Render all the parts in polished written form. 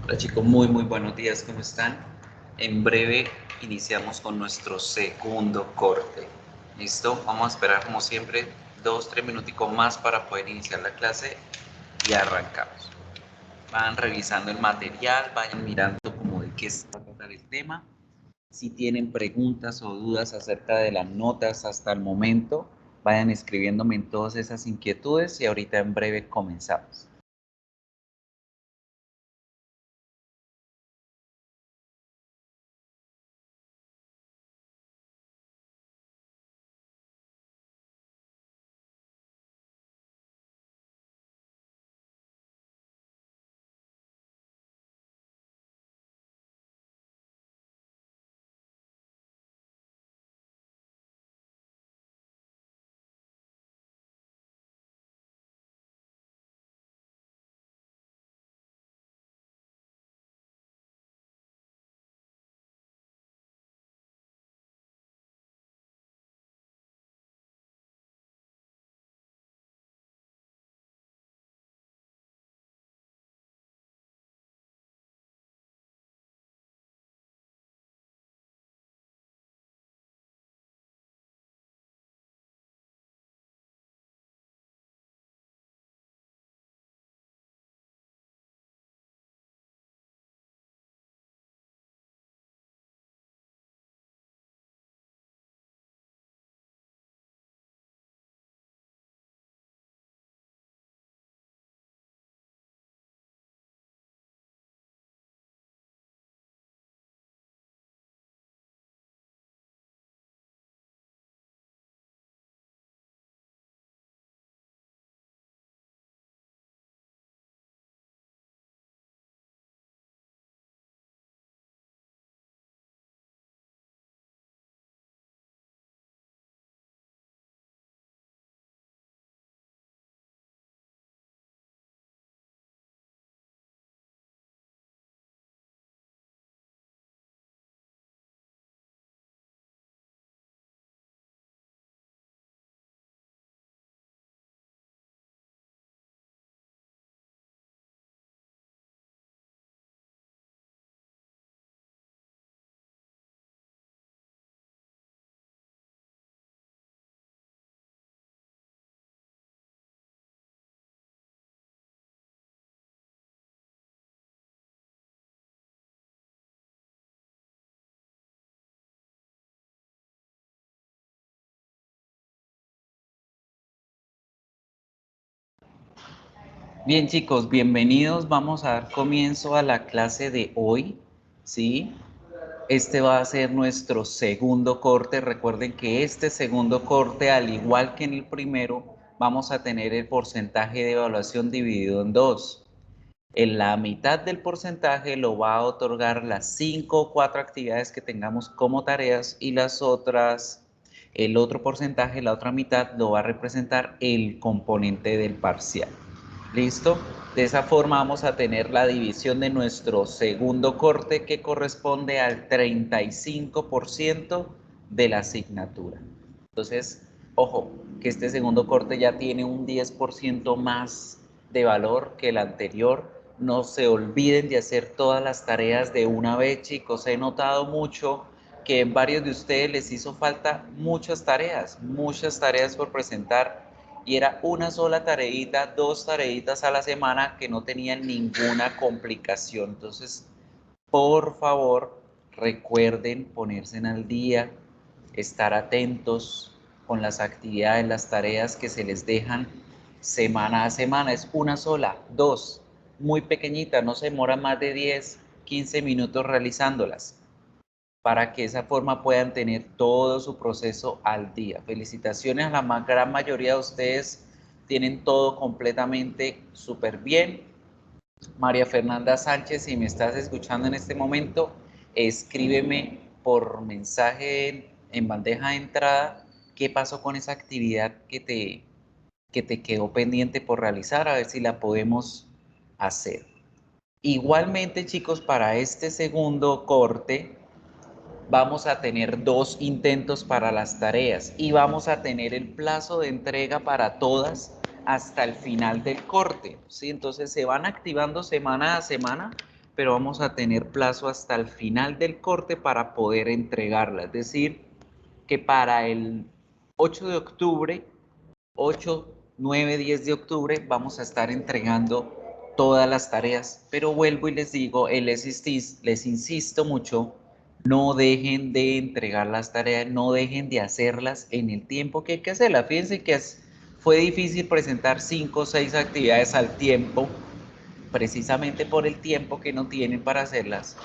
Hola chicos, muy buenos días, ¿cómo están? En breve iniciamos con nuestro segundo corte. ¿Listo? Vamos a esperar como siempre 2, 3 minuticos más para poder iniciar la clase y arrancamos. Van revisando el material, vayan mirando como de qué se va a tratar el tema. Si tienen preguntas o dudas acerca de las notas hasta el momento, vayan escribiéndome en todas esas inquietudes y ahorita en breve comenzamos. Bien chicos, bienvenidos. Vamos a dar comienzo a la clase de hoy, ¿sí? Este va a ser nuestro segundo corte. Recuerden que este segundo corte, al igual que en el primero, vamos a tener el porcentaje de evaluación dividido en dos. En la mitad del porcentaje lo va a otorgar las 5 o 4 actividades que tengamos como tareas y las otras, el otro porcentaje, la otra mitad, lo va a representar el componente del parcial. ¿Listo? De esa forma vamos a tener la división de nuestro segundo corte que corresponde al 35% de la asignatura. Entonces, ojo, que este segundo corte ya tiene un 10% más de valor que el anterior. No se olviden de hacer todas las tareas de una vez, chicos. He notado mucho que en varios de ustedes les hizo falta muchas tareas por presentar y era una sola tareita, dos tareitas a la semana que no tenían ninguna complicación. Entonces, por favor, recuerden ponerse al día, estar atentos con las actividades, las tareas que se les dejan semana a semana. Es una sola, dos, muy pequeñita, no se demora más de 10, 15 minutos realizándolas para que de esa forma puedan tener todo su proceso al día. Felicitaciones a la gran mayoría de ustedes, tienen todo completamente súper bien. María Fernanda Sánchez, si me estás escuchando en este momento, escríbeme por mensaje en bandeja de entrada qué pasó con esa actividad que te quedó pendiente por realizar, a ver si la podemos hacer. Igualmente, chicos, para este segundo corte vamos a tener 2 intentos para las tareas y vamos a tener el plazo de entrega para todas hasta el final del corte, ¿sí? Entonces se van activando semana a semana pero vamos a tener plazo hasta el final del corte para poder entregarla. Es decir, que para el 8 de octubre, 8, 9, 10 de octubre, vamos a estar entregando todas las tareas. Pero vuelvo y les digo, les insisto mucho, no dejen de entregar las tareas, no dejen de hacerlas en el tiempo que hay que hacerlas. Fíjense que fue difícil presentar 5 o 6 actividades al tiempo, precisamente por el tiempo que no tienen para hacerlas.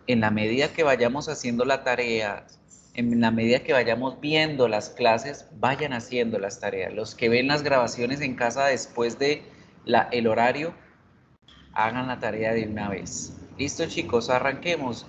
En la medida que vayamos haciendo la tarea, en la medida que vayamos viendo las clases, vayan haciendo las tareas. Los que ven las grabaciones en casa después de el horario, hagan la tarea de una vez. Listo, chicos, arranquemos.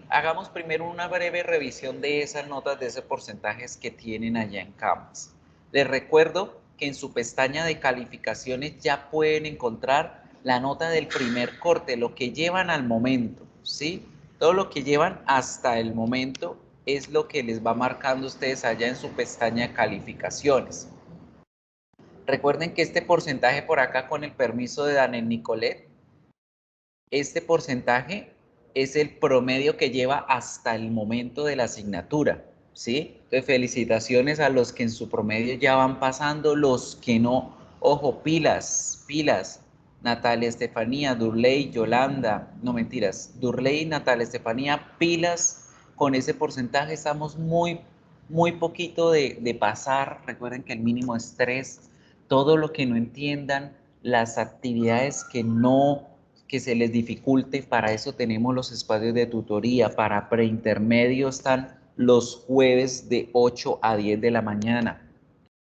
Hagamos primero una breve revisión de esas notas, de esos porcentajes que tienen allá en Canvas. Les recuerdo que en su pestaña de calificaciones ya pueden encontrar la nota del primer corte, lo que llevan al momento, ¿sí? Todo lo que llevan hasta el momento es lo que les va marcando ustedes allá en su pestaña de calificaciones. Recuerden que este porcentaje por acá, con el permiso de Daniel Nicolet, este porcentaje es el promedio que lleva hasta el momento de la asignatura, ¿sí? Entonces, felicitaciones a los que en su promedio ya van pasando, los que no, ojo, pilas, pilas. Natalia Estefanía, Durley, Yolanda, no mentiras, Durley, Natalia Estefanía, pilas con ese porcentaje, estamos muy poquito de pasar. Recuerden que el mínimo es 3, todo lo que no entiendan, las actividades que se les dificulte, para eso tenemos los espacios de tutoría. Para preintermedio están los jueves de 8 a 10 de la mañana.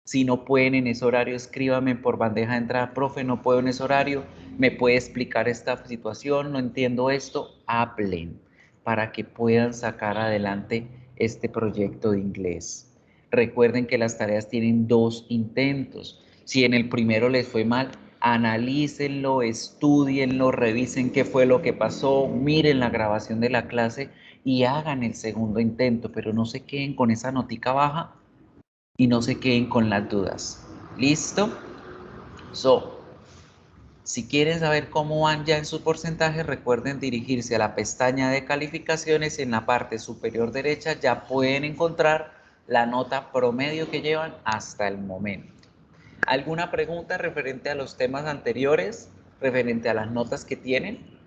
Si no pueden en ese horario, escríbame por bandeja de entrada, profe, no puedo en ese horario, me puede explicar esta situación, no entiendo esto, hablen para que puedan sacar adelante este proyecto de inglés. Recuerden que las tareas tienen 2 intentos. Si en el primero les fue mal, analícenlo, estudienlo, revisen qué fue lo que pasó, miren la grabación de la clase y hagan el segundo intento, pero no se queden con esa notica baja y no se queden con las dudas. ¿Listo? Si quieren saber cómo van ya en su porcentaje, recuerden dirigirse a la pestaña de calificaciones. En la parte superior derecha ya pueden encontrar la nota promedio que llevan hasta el momento. ¿Alguna pregunta referente a los temas anteriores, referente a las notas que tienen?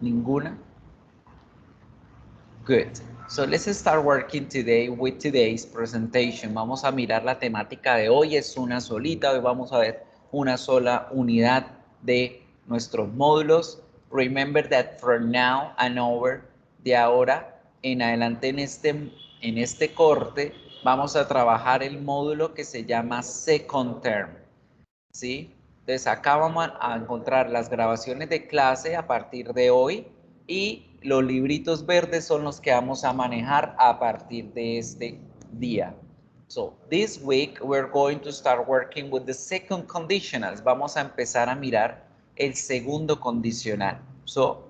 ¿Ninguna? Good. So let's start working today with today's presentation. Vamos a mirar la temática de hoy, es una solita. Hoy vamos a ver una sola unidad de nuestros módulos. Remember that from now and over, de ahora en adelante en este corte, vamos a trabajar el módulo que se llama Second Term, ¿sí? Entonces acá vamos a encontrar las grabaciones de clase a partir de hoy y los libritos verdes son los que vamos a manejar a partir de este día. So, this week we're going to start working with the second conditionals. Vamos a empezar a mirar el segundo condicional. So,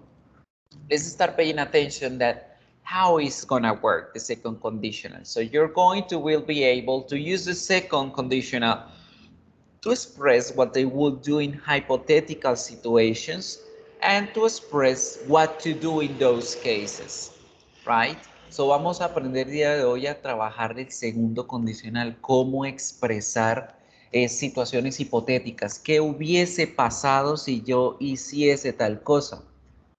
let's start paying attention that how it's gonna work, the second conditional. So, you're going to will be able to use the second conditional to express what they would do in hypothetical situations and to express what to do in those cases, right? So vamos a aprender el día de hoy a trabajar el segundo condicional, cómo expresar situaciones hipotéticas. ¿Qué hubiese pasado si yo hiciese tal cosa?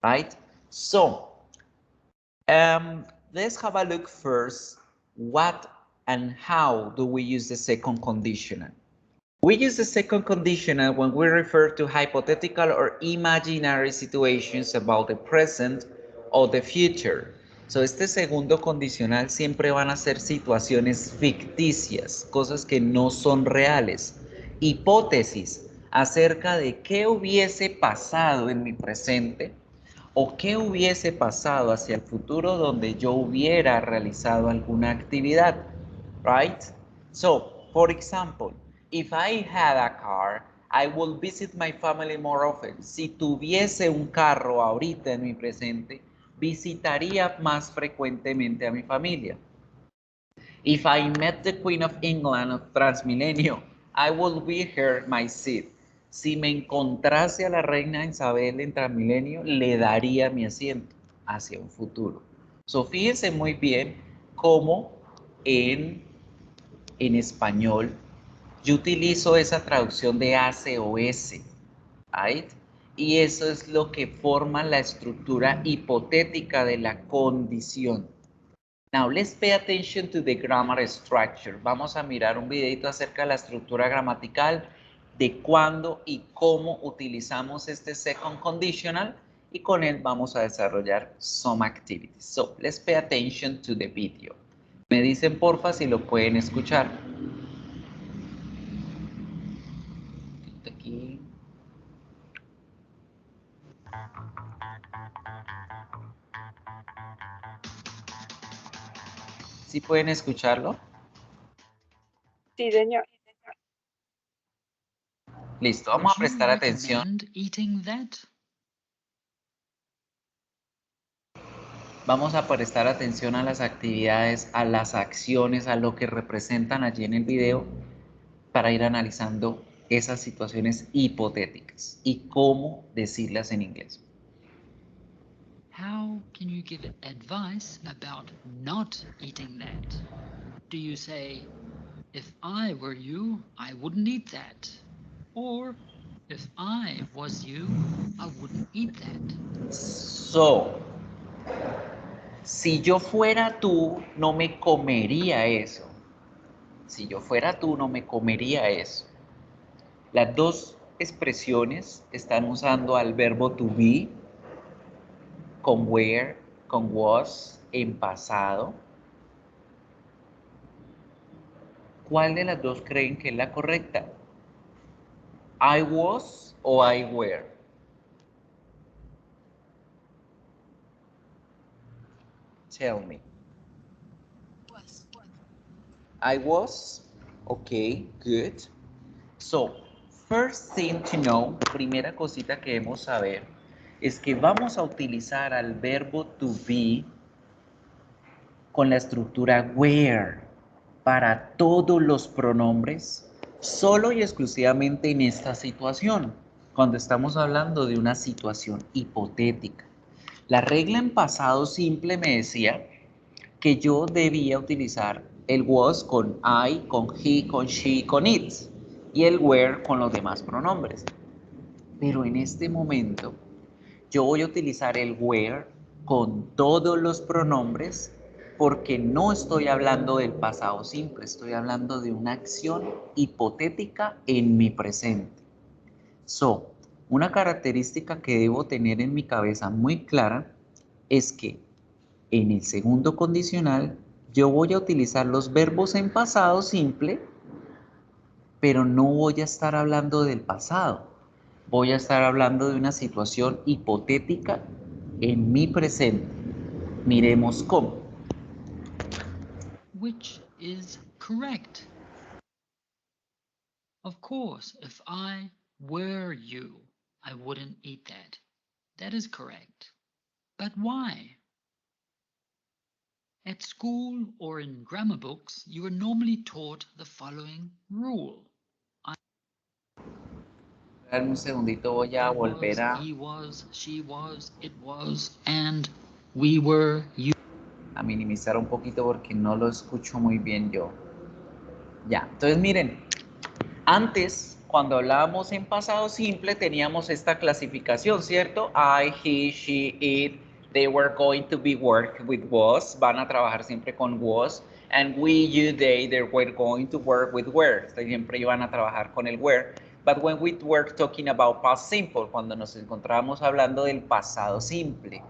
Right? So, let's have a look first. What and how do we use the second conditional? We use the second conditional when we refer to hypothetical or imaginary situations about the present or the future. So, este segundo condicional siempre van a ser situaciones ficticias, cosas que no son reales, hipótesis acerca de qué hubiese pasado en mi presente o qué hubiese pasado hacia el futuro donde yo hubiera realizado alguna actividad, right? So, for example, if I had a car, I will visit my family more often. Si tuviese un carro ahorita en mi presente, visitaría más frecuentemente a mi familia. If I met the Queen of England of Transmilenio, I will be her my seat. Si me encontrase a la reina Isabel en Transmilenio, le daría mi asiento hacia un futuro. So, fíjense muy bien cómo en español yo utilizo esa traducción de hace o ese, right? Y eso es lo que forma la estructura hipotética de la condición. Now, let's pay attention to the grammar structure. Vamos a mirar un videito acerca de la estructura gramatical, de cuándo y cómo utilizamos este second conditional, y con él vamos a desarrollar some activities. So, let's pay attention to the video. Me dicen porfa si lo pueden escuchar. Aquí. ¿Sí pueden escucharlo? Sí, señor. Listo, vamos a prestar atención. Vamos a prestar atención a las actividades, a las acciones, a lo que representan allí en el video para ir analizando esas situaciones hipotéticas y cómo decirlas en inglés. How can you give advice about not eating that? Do you say, if I were you, I wouldn't eat that? Or, if I was you, I wouldn't eat that? So, si yo fuera tú, no me comería eso. Si yo fuera tú, no me comería eso. Las dos expresiones están usando al verbo to be con were, con was en pasado. ¿Cuál de las dos creen que es la correcta? I was o I were. Tell me. I was. Okay, good. So, first thing to know, primera cosita que debemos saber, es que vamos a utilizar al verbo to be con la estructura where para todos los pronombres, solo y exclusivamente en esta situación, cuando estamos hablando de una situación hipotética. La regla en pasado simple me decía que yo debía utilizar el was con I, con he, con she, con it, y el where con los demás pronombres. Pero en este momento yo voy a utilizar el where con todos los pronombres porque no estoy hablando del pasado simple, estoy hablando de una acción hipotética en mi presente. So, una característica que debo tener en mi cabeza muy clara es que en el segundo condicional yo voy a utilizar los verbos en pasado simple, pero no voy a estar hablando del pasado. Voy a estar hablando de una situación hipotética en mi presente. Miremos cómo. Which is correct? Of course, if I were you, I wouldn't eat that. That is correct. But why? At school or in grammar books, you are normally taught the following rule. Dame un segundito, voy a volver a... He was, she was, it was, and we were, you. A minimizar un poquito porque no lo escucho muy bien yo. Ya, entonces miren, antes, cuando hablábamos en pasado simple, teníamos esta clasificación, ¿cierto? I, he, she, it, they were going to be work with was, van a trabajar siempre con was, and we, you, they were going to work with were, siempre iban a trabajar con el were. But when we were talking about past simple, cuando nos encontrábamos hablando del pasado simple.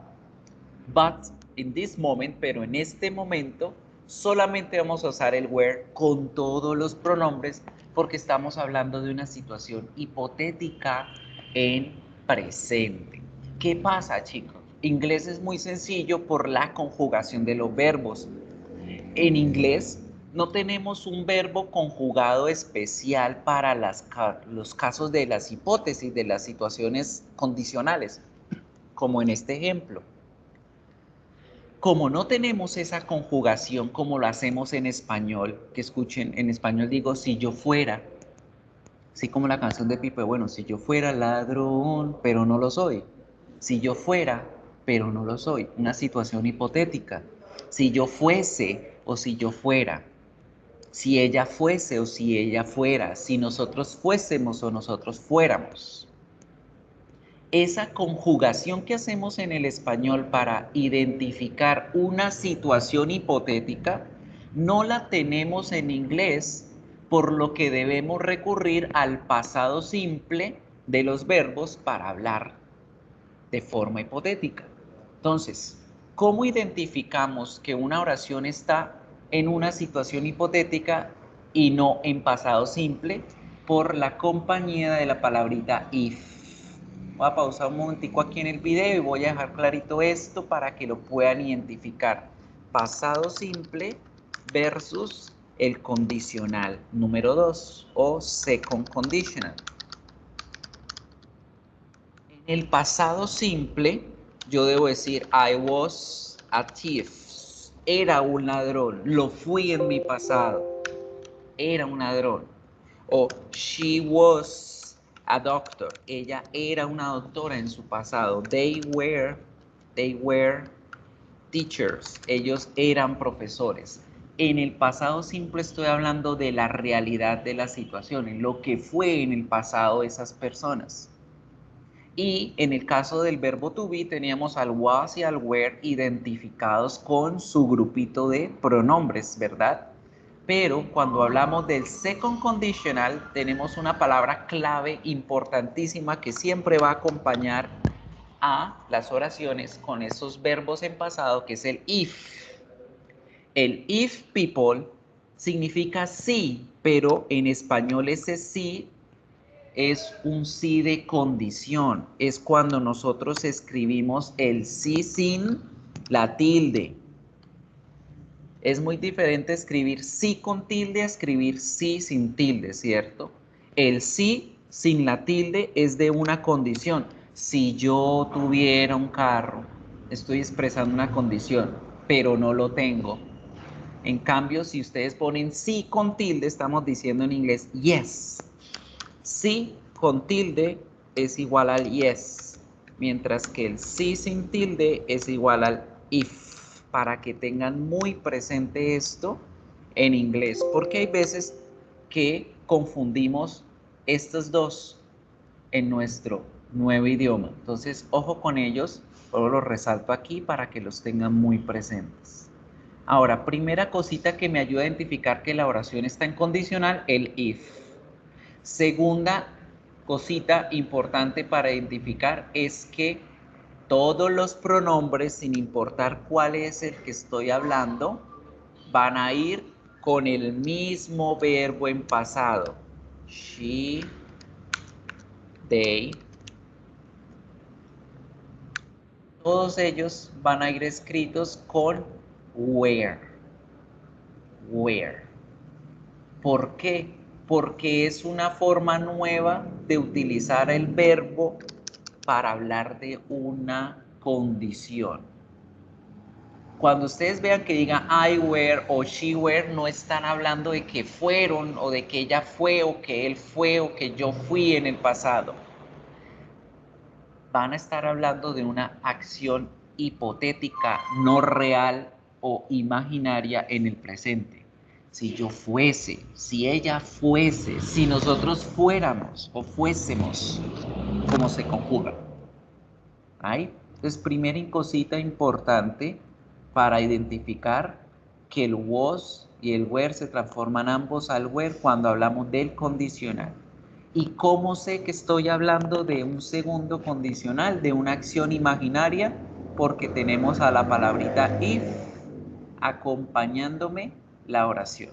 But in this moment, pero en este momento, solamente vamos a usar el were con todos los pronombres porque estamos hablando de una situación hipotética en presente. ¿Qué pasa, chicos? Inglés es muy sencillo por la conjugación de los verbos. En inglés no tenemos un verbo conjugado especial para los casos de las hipótesis, de las situaciones condicionales, como en este ejemplo. Como no tenemos esa conjugación como lo hacemos en español, que escuchen, en español digo si yo fuera, Así como la canción de Pipe, bueno, si yo fuera ladrón, pero no lo soy. Si yo fuera, pero no lo soy. Una situación hipotética. Si yo fuese o si yo fuera. Si ella fuese o si ella fuera. Si nosotros fuésemos o nosotros fuéramos. Esa conjugación que hacemos en el español para identificar una situación hipotética, no la tenemos en inglés, por lo que debemos recurrir al pasado simple de los verbos para hablar de forma hipotética. Entonces, ¿cómo identificamos que una oración está en una situación hipotética y no en pasado simple? Por la compañía de la palabrita if. Voy a pausar un momentico aquí en el video y voy a dejar clarito esto para que lo puedan identificar. Pasado simple versus el condicional número 2 o second conditional. En el pasado simple, yo debo decir, I was a thief. Era un ladrón. Lo fui en mi pasado. Era un ladrón. O she was a doctor. Ella era una doctora en su pasado. They were teachers. Ellos eran profesores. En el pasado simple estoy hablando de la realidad de las situaciones, lo que fue en el pasado esas personas. Y en el caso del verbo to be teníamos al was y al were identificados con su grupito de pronombres, ¿verdad? Pero cuando hablamos del second conditional tenemos una palabra clave importantísima que siempre va a acompañar a las oraciones con esos verbos en pasado, que es el if. El if people significa sí, pero en español ese sí es un sí de condición. Es cuando nosotros escribimos el sí sin la tilde. Es muy diferente escribir sí con tilde a escribir sí sin tilde, ¿cierto? El sí sin la tilde es de una condición. Si yo tuviera un carro, estoy expresando una condición, pero no lo tengo. En cambio, si ustedes ponen sí con tilde, estamos diciendo en inglés yes. Sí con tilde es igual al yes, mientras que el sí sin tilde es igual al if, para que tengan muy presente esto en inglés, porque hay veces que confundimos estos dos en nuestro nuevo idioma. Entonces, ojo con ellos, solo los resalto aquí para que los tengan muy presentes. Ahora, primera cosita que me ayuda a identificar que la oración está en condicional, el if. Segunda cosita importante para identificar es que todos los pronombres, sin importar cuál es el que estoy hablando, van a ir con el mismo verbo en pasado. She, they. Todos ellos van a ir escritos con were. Were. ¿Por qué? Porque es una forma nueva de utilizar el verbo para hablar de una condición. Cuando ustedes vean que diga I were o she were, no están hablando de que fueron o de que ella fue o que él fue o que yo fui en el pasado. Van a estar hablando de una acción hipotética, no real o imaginaria en el presente. Si yo fuese, si ella fuese, si nosotros fuéramos o fuésemos, ¿cómo se conjuga? ¿Ahí? Entonces, primera cosita importante para identificar que el was y el were se transforman ambos al were cuando hablamos del condicional. ¿Y cómo sé que estoy hablando de un segundo condicional, de una acción imaginaria? Porque tenemos a la palabrita if acompañándome la oración.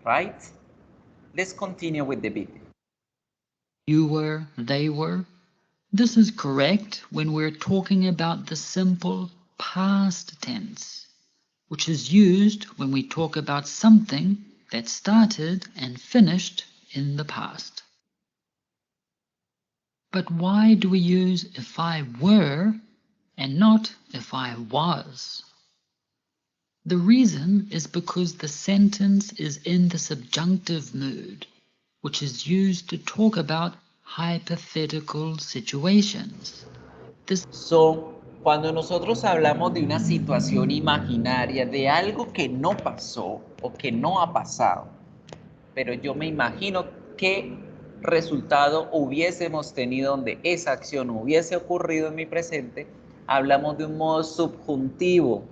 Right? Let's continue with the video. You were, they were. This is correct when we're talking about the simple past tense, which is used when we talk about something that started and finished in the past. But why do we use if I were and not if I was? The reason is because the sentence is in the subjunctive mood, which is used to talk about hypothetical situations. Cuando nosotros hablamos de una situación imaginaria, de algo que no pasó o que no ha pasado, pero yo me imagino qué resultado hubiésemos tenido donde esa acción hubiese ocurrido en mi presente, hablamos de un modo subjuntivo,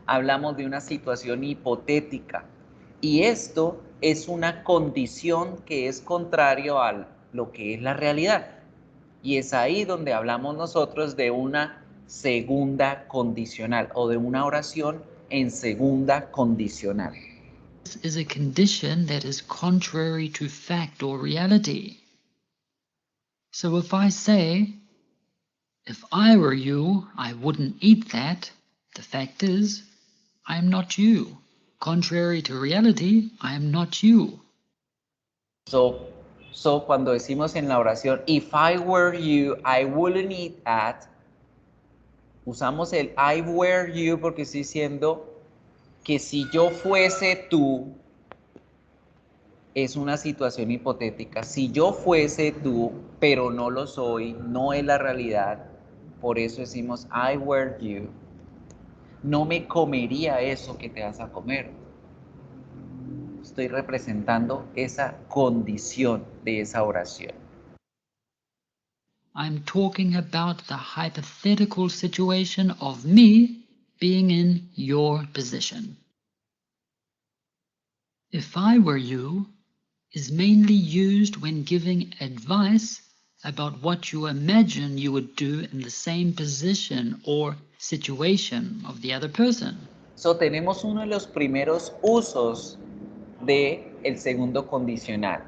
hablamos de una situación hipotética. Y esto es una condición que es contrario a lo que es la realidad. Y es ahí donde hablamos nosotros de una segunda condicional o de una oración en segunda condicional. This is a condition that is contrary to fact or reality. So if I say, if I were you, I wouldn't eat that, the fact is, I am not you. Contrary to reality, I am not you. So cuando decimos en la oración, if I were you, I wouldn't eat that, usamos el I were you porque estoy diciendo que si yo fuese tú, es una situación hipotética. Si yo fuese tú, pero no lo soy, no es la realidad, por eso decimos I were you. No me comería eso que te vas a comer. Estoy representando esa condición de esa oración. I'm talking about the hypothetical situation of me being in your position. If I were you is mainly used when giving advice about what you imagine you would do in the same position or situation of the other person. So tenemos uno de los primeros usos de el segundo condicional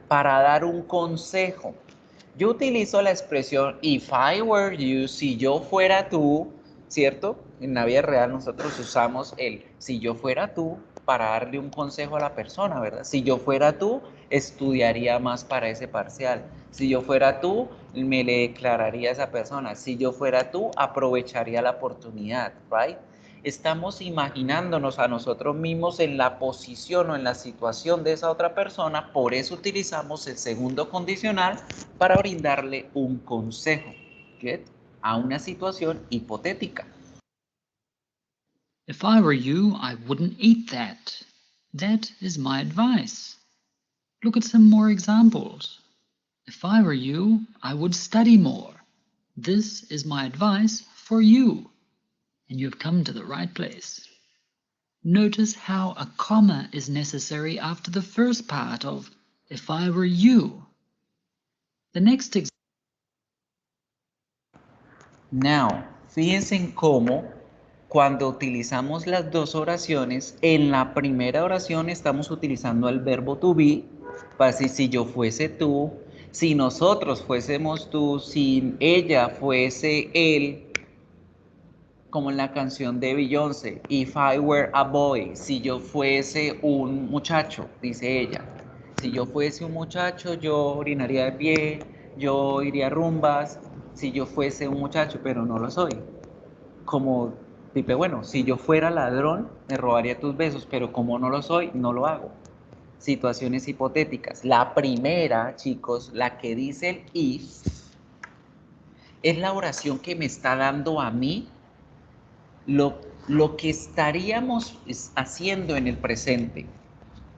para dar un consejo. Yo utilizo la expresión if I were you, si yo fuera tú, ¿cierto? En la vida real nosotros usamos el si yo fuera tú para darle un consejo a la persona, ¿verdad? Si yo fuera tú, estudiaría más para ese parcial. Si yo fuera tú, me le declararía a esa persona. Si yo fuera tú, aprovecharía la oportunidad, ¿right? Estamos imaginándonos a nosotros mismos en la posición o en la situación de esa otra persona, por eso utilizamos el segundo condicional para brindarle un consejo, ¿get? A una situación hipotética. If I were you, I wouldn't eat that. That is my advice. Look at some more examples. If I were you, I would study more. This is my advice for you. And you've come to the right place. Notice how a comma is necessary after the first part of if I were you. The next example. Now, fíjense en cómo cuando utilizamos las dos oraciones, en la primera oración estamos utilizando el verbo to be, para decir si yo fuese tú, si nosotros fuésemos tú, si ella fuese él, como en la canción de Beyoncé, If I Were a Boy, si yo fuese un muchacho, dice ella. Si yo fuese un muchacho, yo orinaría de pie, yo iría a rumbas, si yo fuese un muchacho, pero no lo soy. Como, tipo, bueno, si yo fuera ladrón, me robaría tus besos, pero como no lo soy, no lo hago. Situaciones hipotéticas. La primera, chicos, la que dice el if, es la oración que me está dando a mí lo que estaríamos haciendo en el presente,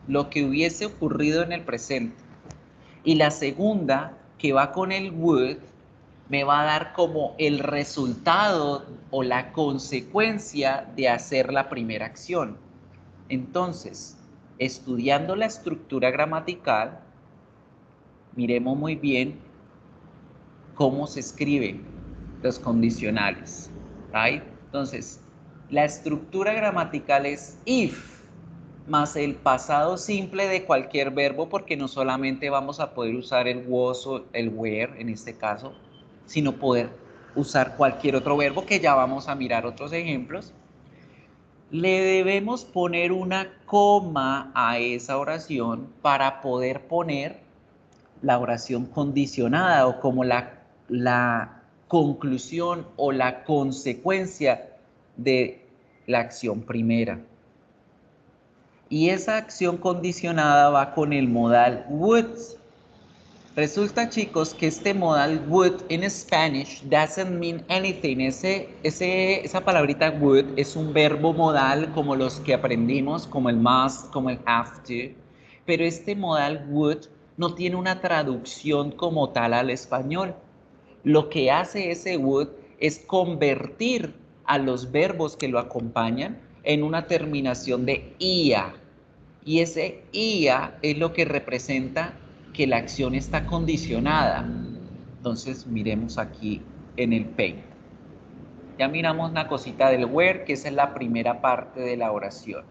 lo que hubiese ocurrido en el presente. Y la segunda, que va con el would, me va a dar como el resultado o la consecuencia de hacer la primera acción. Entonces, estudiando la estructura gramatical, miremos muy bien cómo se escriben los condicionales, ¿right? Entonces, la estructura gramatical es if más el pasado simple de cualquier verbo, porque no solamente vamos a poder usar el was o el were en este caso, sino poder usar cualquier otro verbo, que ya vamos a mirar otros ejemplos. Le debemos poner una coma a esa oración para poder poner la oración condicionada o como la conclusión o la consecuencia de la acción primera. Y esa acción condicionada va con el modal would. Resulta, chicos, que este modal would en Spanish doesn't mean anything. Esa palabrita would es un verbo modal como los que aprendimos, como el must, como el have to. Pero este modal would no tiene una traducción como tal al español. Lo que hace ese would es convertir a los verbos que lo acompañan en una terminación de ia. Y ese ia es lo que representa que la acción está condicionada. Entonces miremos aquí en el paint. Ya miramos una cosita del where, que esa es la primera parte de la oración.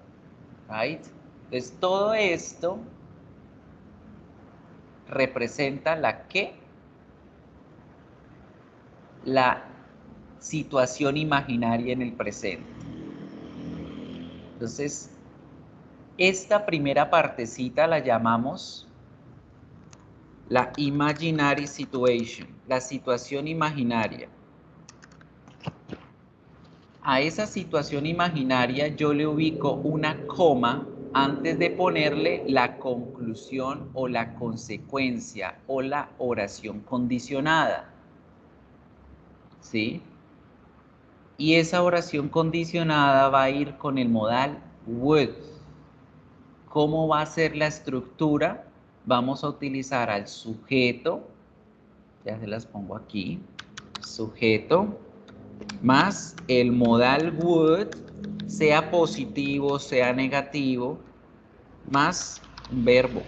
Right? Entonces todo esto representa la qué, la situación imaginaria en el presente. Entonces, esta primera partecita la llamamos la imaginary situation, la situación imaginaria. A esa situación imaginaria yo le ubico una coma antes de ponerle la conclusión o la consecuencia o la oración condicionada. ¿Sí? Y esa oración condicionada va a ir con el modal would. ¿Cómo va a ser la estructura? Vamos a utilizar al sujeto, ya se las pongo aquí, sujeto, más el modal would, sea positivo, sea negativo, más un verbo.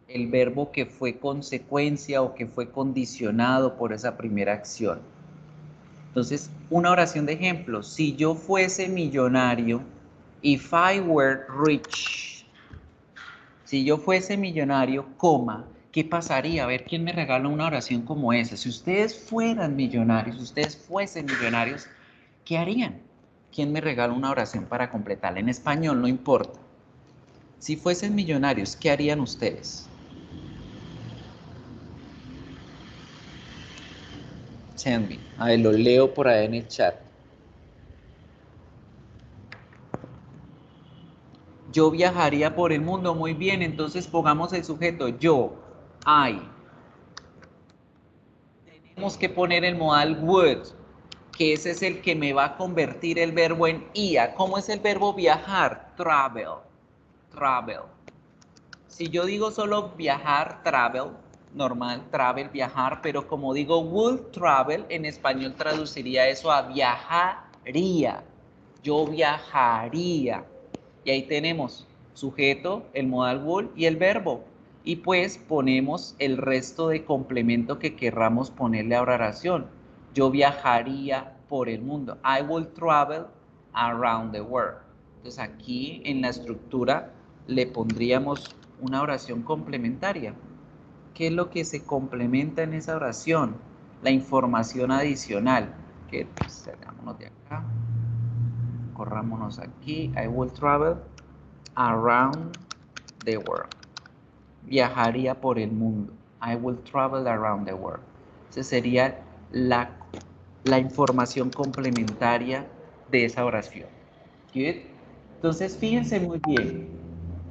El verbo que fue consecuencia o que fue condicionado por esa primera acción. Entonces, una oración de ejemplo. Si yo fuese millonario, if I were rich. Si yo fuese millonario, coma, ¿qué pasaría? A ver, ¿quién me regala una oración como esa? Si ustedes fueran millonarios, si ustedes fuesen millonarios, ¿qué harían? ¿Quién me regala una oración para completarla? En español, no importa. Si fuesen millonarios, ¿qué harían ustedes? Send me. A ver, lo leo por ahí en el chat. Yo viajaría por el mundo, muy bien, entonces pongamos el sujeto, yo, I. Tenemos que poner el modal would, que ese es el que me va a convertir el verbo en ia. ¿Cómo es el verbo viajar? Travel, travel. Si yo digo solo viajar, travel, normal, travel, viajar, pero como digo would travel, en español traduciría eso a viajaría. Yo viajaría. Y ahí tenemos sujeto, el modal would y el verbo. Y pues ponemos el resto de complemento que querramos ponerle a la oración. Yo viajaría por el mundo. I will travel around the world. Entonces aquí en la estructura le pondríamos una oración complementaria. ¿Qué es lo que se complementa en esa oración? La información adicional. Que salgámonos de acá. Corrámonos aquí. I will travel around the world. Viajaría por el mundo. I will travel around the world. Esa sería la información complementaria de esa oración. Good. Entonces, fíjense muy bien.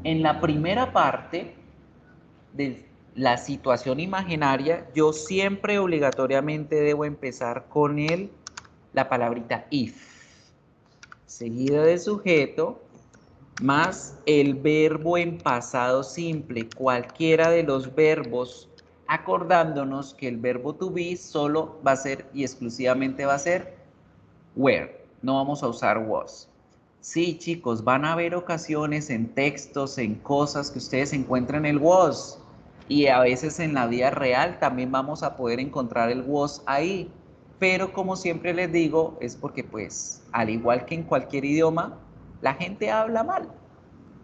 En la primera parte de la situación imaginaria, yo siempre obligatoriamente debo empezar con la palabrita if, seguida de sujeto, más el verbo en pasado simple, cualquiera de los verbos, acordándonos que el verbo to be solo va a ser y exclusivamente va a ser were, no vamos a usar was. Sí, chicos, van a haber ocasiones en textos, en cosas que ustedes encuentran el was, y a veces en la vida real también vamos a poder encontrar el was ahí, pero como siempre les digo, es porque pues, al igual que en cualquier idioma, la gente habla mal,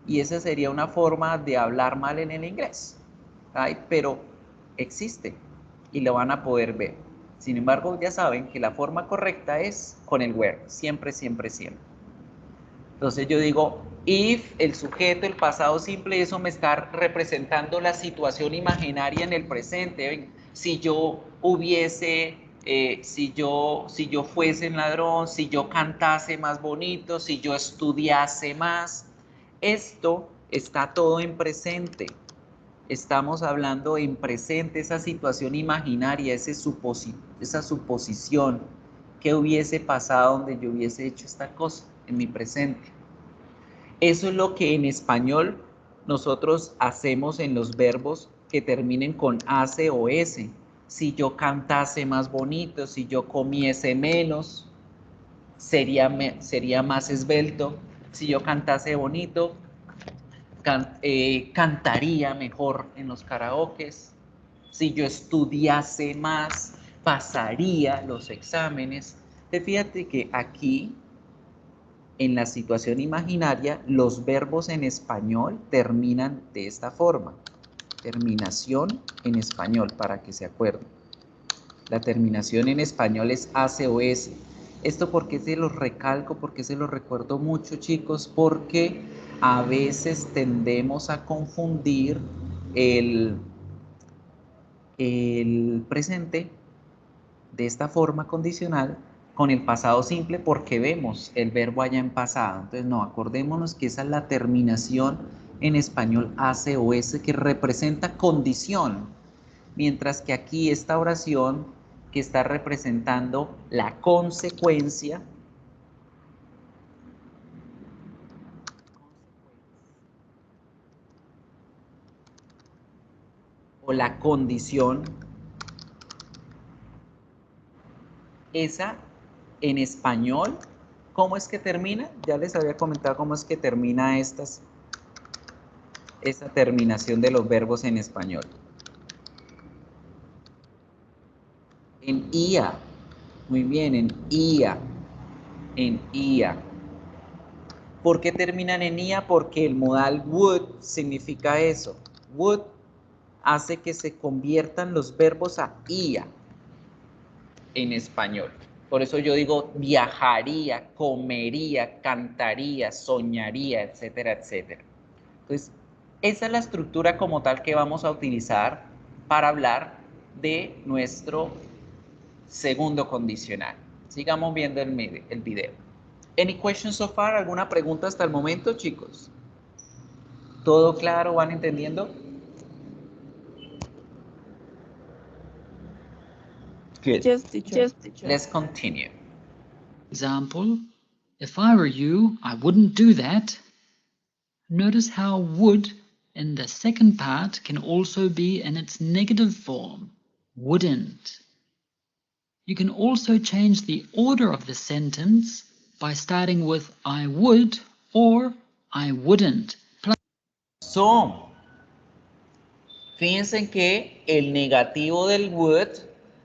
y esa sería una forma de hablar mal en el inglés. ¿Right? Pero existe y lo van a poder ver. Sin embargo, ya saben que la forma correcta es con el were, siempre, siempre, siempre. Entonces yo digo, if, el sujeto, el pasado simple, eso me está representando la situación imaginaria en el presente. Si yo hubiese si yo fuese un ladrón, si yo cantase más bonito, si yo estudiase más. Esto está todo en presente. Estamos hablando en presente, esa situación imaginaria, esa suposición que hubiese pasado donde yo hubiese hecho esta cosa en mi presente. Eso es lo que en español nosotros hacemos en los verbos que terminen con hace o s. Si yo cantase más bonito, si yo comiese menos, sería más esbelto. Si yo cantase bonito, cantaría mejor en los karaokes. Si yo estudiase más, pasaría los exámenes. Fíjate que aquí, en la situación imaginaria, los verbos en español terminan de esta forma. Terminación en español, para que se acuerden. La terminación en español es hace o es. Esto porque se los recalco, porque se los recuerdo mucho, chicos, porque a veces tendemos a confundir el presente de esta forma condicional con el pasado simple porque vemos el verbo allá en pasado. Entonces, no, acordémonos que esa es la terminación en español hace o es que representa condición, mientras que aquí esta oración que está representando la consecuencia o la condición, esa en español, ¿cómo es que termina? Ya les había comentado cómo es que termina esta terminación de los verbos en español. En IA, muy bien, en IA, en IA. ¿Por qué terminan en IA? Porque el modal would significa eso. Would hace que se conviertan los verbos a IA en español. Por eso yo digo viajaría, comería, cantaría, soñaría, etcétera, etcétera. Entonces, esa es la estructura como tal que vamos a utilizar para hablar de nuestro segundo condicional. Sigamos viendo el video. Any questions so far? ¿Alguna pregunta hasta el momento, chicos? ¿Todo claro? ¿Van entendiendo? Good. Yes, teacher. Let's continue. Example, if I were you, I wouldn't do that. Notice how would in the second part can also be in its negative form, wouldn't. You can also change the order of the sentence by starting with I would or I wouldn't. So, fíjense que el negativo del would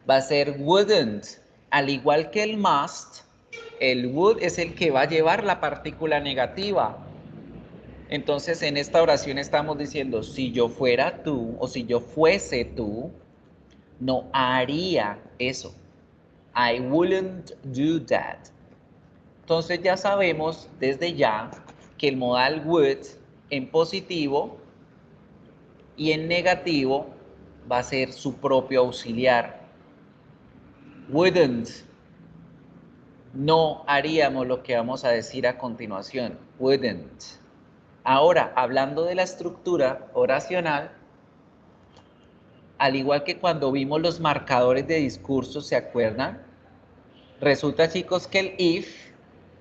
va a ser wouldn't. Al igual que el must, el would es el que va a llevar la partícula negativa. Entonces, en esta oración estamos diciendo, si yo fuera tú o si yo fuese tú, no haría eso. I wouldn't do that. Entonces ya sabemos desde ya que el modal would en positivo y en negativo va a ser su propio auxiliar. Wouldn't. No haríamos lo que vamos a decir a continuación. Wouldn't. Ahora, hablando de la estructura oracional, al igual que cuando vimos los marcadores de discurso, ¿se acuerdan? Resulta, chicos, que el if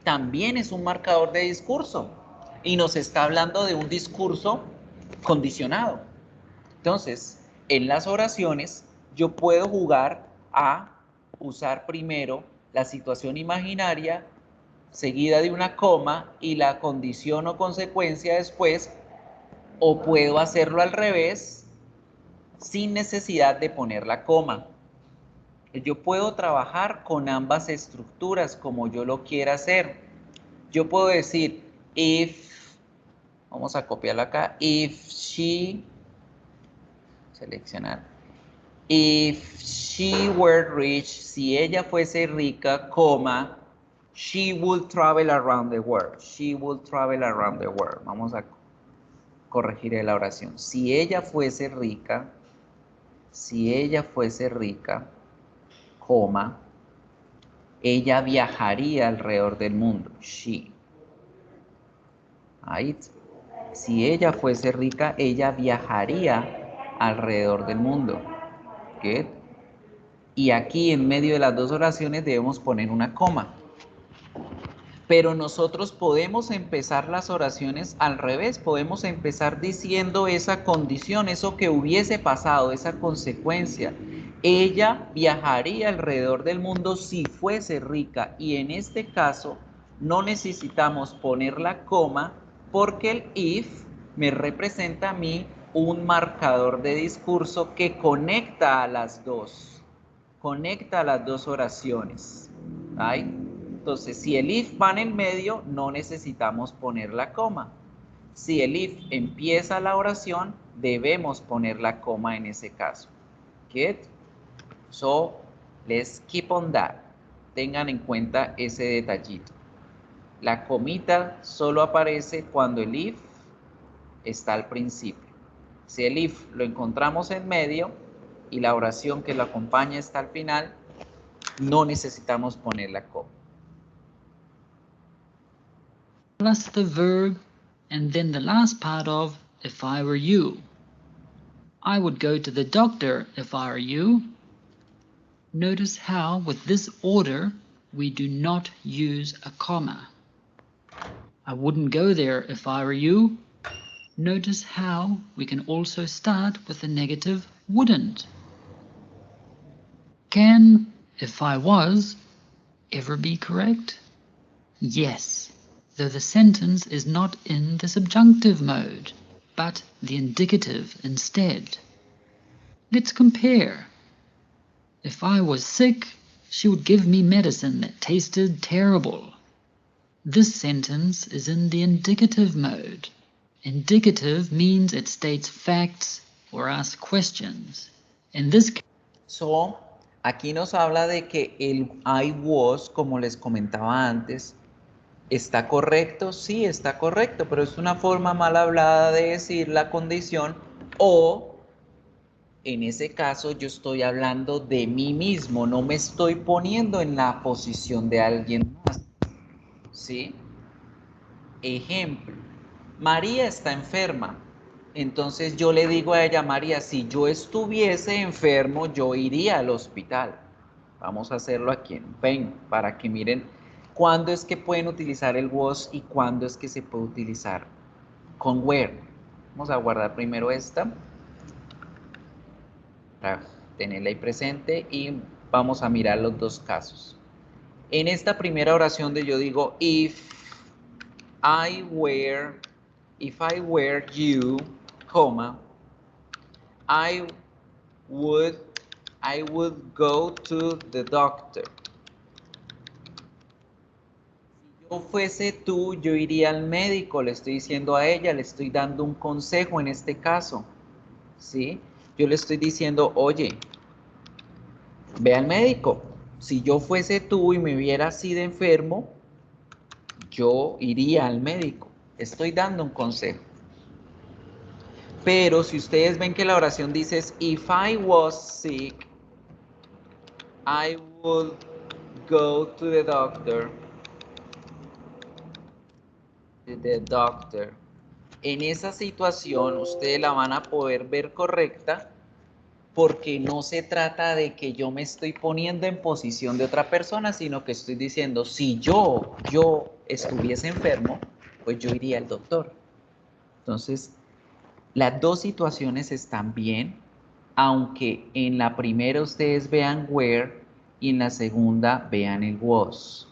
también es un marcador de discurso y nos está hablando de un discurso condicionado. Entonces, en las oraciones yo puedo jugar a usar primero la situación imaginaria seguida de una coma y la condición o consecuencia después, o puedo hacerlo al revés sin necesidad de poner la coma. Yo puedo trabajar con ambas estructuras como yo lo quiera hacer. Yo puedo decir if, vamos a copiarlo acá, if she, seleccionar, if she were rich, si ella fuese rica, coma, she would travel around the world. She would travel around the world. Vamos a corregir la oración. Si ella fuese rica, coma, ella viajaría alrededor del mundo. She. Ahí. Si ella fuese rica, ella viajaría alrededor del mundo. Good. Y aquí en medio de las dos oraciones debemos poner una coma. Pero nosotros podemos empezar las oraciones al revés, podemos empezar diciendo esa condición, eso que hubiese pasado, esa consecuencia. Ella viajaría alrededor del mundo si fuese rica, y en este caso no necesitamos poner la coma porque el if me representa a mí un marcador de discurso que conecta a las dos oraciones. ¿Right? Entonces, si el if va en el medio, no necesitamos poner la coma. Si el if empieza la oración, debemos poner la coma en ese caso. Get? So, let's keep on that. Tengan en cuenta ese detallito. La comita solo aparece cuando el if está al principio. Si el if lo encontramos en medio y la oración que lo acompaña está al final, no necesitamos poner la coma. Plus the verb, and then the last part of if I were you. I would go to the doctor if I were you. Notice how, with this order, we do not use a comma. I wouldn't go there if I were you. Notice how we can also start with the negative wouldn't. Can if I was ever be correct? Yes, though the sentence is not in the subjunctive mode, but the indicative instead. Let's compare. If I was sick, she would give me medicine that tasted terrible. This sentence is in the indicative mode. Indicative means it states facts or asks questions. In this case, So, aquí nos habla de que el I was, como les comentaba antes, ¿está correcto? Sí, está correcto, pero es una forma mal hablada de decir la condición, o en ese caso yo estoy hablando de mí mismo, no me estoy poniendo en la posición de alguien más. ¿Sí? Ejemplo, María está enferma. Entonces yo le digo a ella, María, si yo estuviese enfermo, yo iría al hospital. Vamos a hacerlo aquí en Paint para que miren cuándo es que pueden utilizar el was y cuándo es que se puede utilizar con where. Vamos a guardar primero esta para tenerla ahí presente y vamos a mirar los dos casos. En esta primera oración de yo digo, if I were you, comma, I would go to the doctor. Si yo fuese tú, yo iría al médico, le estoy diciendo a ella, le estoy dando un consejo en este caso, ¿sí? Yo le estoy diciendo, oye, ve al médico. Si yo fuese tú y me viera así de enfermo, yo iría al médico. Estoy dando un consejo. Pero si ustedes ven que la oración dice, if I was sick, I would go to the doctor. En esa situación ustedes la van a poder ver correcta porque no se trata de que yo me estoy poniendo en posición de otra persona, sino que estoy diciendo, si yo estuviese enfermo, pues yo iría al doctor. Entonces, las dos situaciones están bien, aunque en la primera ustedes vean where y en la segunda vean el was.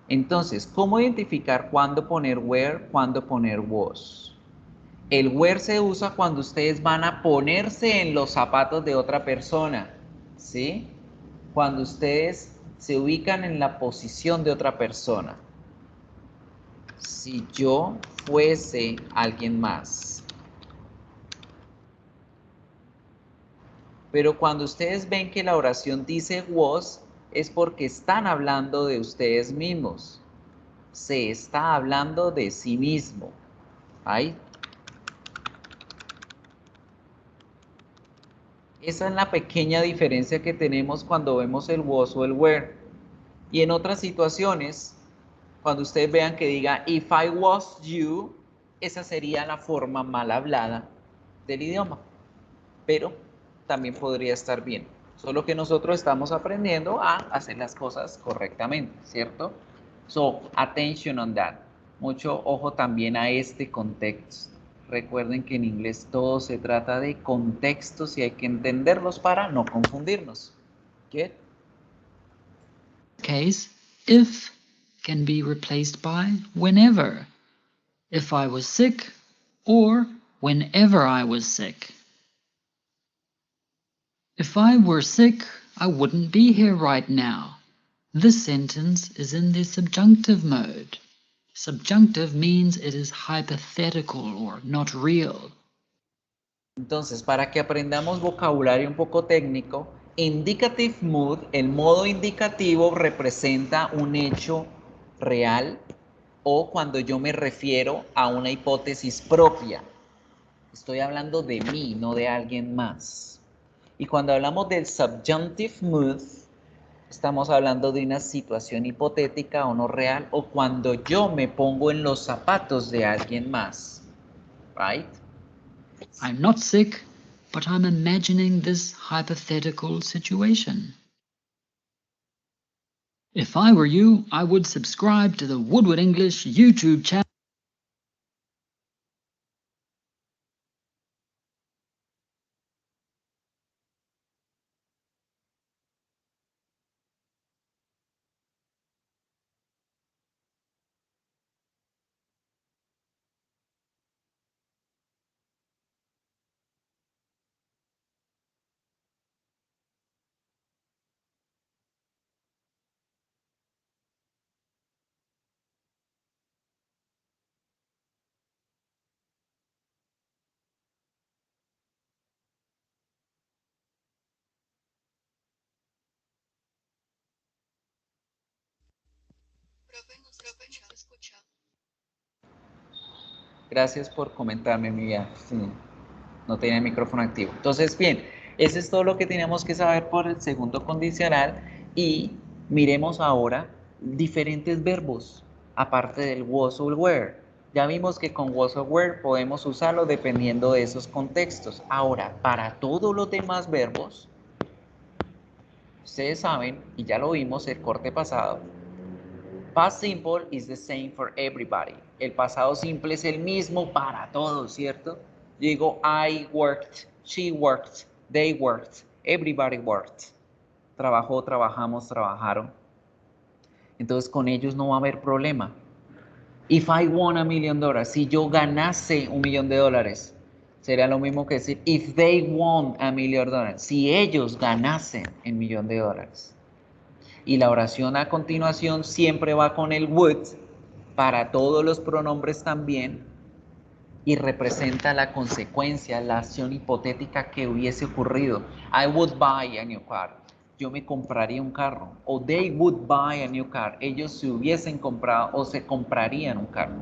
Entonces, ¿cómo identificar cuándo poner where, cuándo poner was? El where se usa cuando ustedes van a ponerse en los zapatos de otra persona, ¿sí? Cuando ustedes se ubican en la posición de otra persona. Si yo fuese alguien más. Pero cuando ustedes ven que la oración dice was, es porque están hablando de ustedes mismos. Se está hablando de sí mismo. ¿Ahí? Esa es la pequeña diferencia que tenemos cuando vemos el was o el were. Y en otras situaciones, cuando ustedes vean que diga if I was you, esa sería la forma mal hablada del idioma. Pero también podría estar bien. Solo que nosotros estamos aprendiendo a hacer las cosas correctamente, ¿cierto? So, attention on that. Mucho ojo también a este contexto. Recuerden que en inglés todo se trata de contextos y hay que entenderlos para no confundirnos. ¿Qué? Case, if can be replaced by whenever. If I was sick, or whenever I was sick. If I were sick, I wouldn't be here right now. This sentence is in the subjunctive mode. Subjunctive means it is hypothetical or not real. Entonces, para que aprendamos vocabulario un poco técnico, indicative mood, el modo indicativo representa un hecho real o cuando yo me refiero a una hipótesis propia. Estoy hablando de mí, no de alguien más. Y cuando hablamos del subjunctive mood, estamos hablando de una situación hipotética o no real o cuando yo me pongo en los zapatos de alguien más. Right? I'm not sick, but I'm imagining this hypothetical situation. If I were you, I would subscribe to the Woodward English YouTube channel. Gracias por comentarme, mi vida. Sí, no tenía el micrófono activo. Entonces, bien, eso es todo lo que teníamos que saber por el segundo condicional y miremos ahora diferentes verbos, aparte del was o el were. Ya vimos que con was o were podemos usarlo dependiendo de esos contextos. Ahora, para todos los demás verbos, ustedes saben, y ya lo vimos el corte pasado, past simple is the same for everybody. El pasado simple es el mismo para todos, ¿cierto? Yo digo, I worked, she worked, they worked, everybody worked. Trabajó, trabajamos, trabajaron. Entonces con ellos no va a haber problema. If I won $1 million, si yo ganase $1 millón, sería lo mismo que decir if they won $1 million, si ellos ganasen $1 millón. Y la oración a continuación siempre va con el would, para todos los pronombres también, y representa la consecuencia, la acción hipotética que hubiese ocurrido. I would buy a new car. Yo me compraría un carro. O they would buy a new car. Ellos se hubiesen comprado o se comprarían un carro.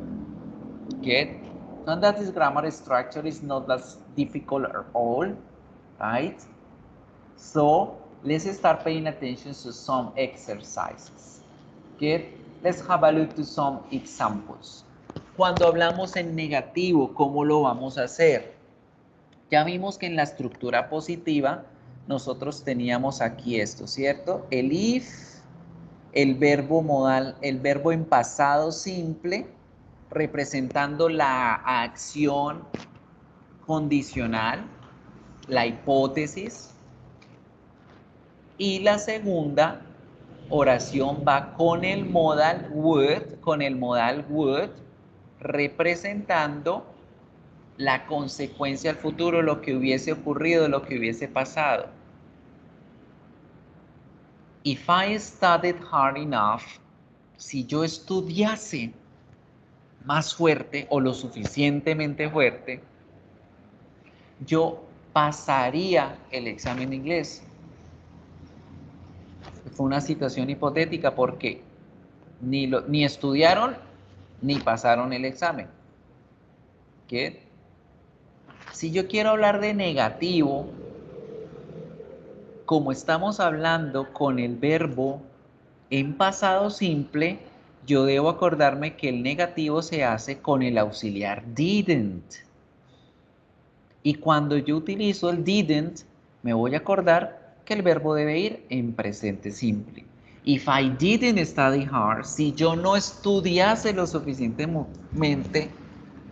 Get? So that this grammar structure is not as difficult at all, right? So let's start paying attention to some exercises. Get? Let's have a look to some examples. Cuando hablamos en negativo, ¿cómo lo vamos a hacer? Ya vimos que en la estructura positiva nosotros teníamos aquí esto, ¿cierto? El if, el verbo modal, el verbo en pasado simple, representando la acción condicional, la hipótesis. Y la segunda oración va con el modal would, representando la consecuencia al futuro, lo que hubiese ocurrido, lo que hubiese pasado. If I studied hard enough, si yo estudiase más fuerte o lo suficientemente fuerte, yo pasaría el examen de inglés. Fue una situación hipotética porque ni estudiaron ni pasaron el examen. ¿Qué? Si yo quiero hablar de negativo, como estamos hablando con el verbo en pasado simple, yo debo acordarme que el negativo se hace con el auxiliar didn't. Y cuando yo utilizo el didn't, me voy a acordar que el verbo debe ir en presente simple. If I didn't study hard, si yo no estudiase lo suficientemente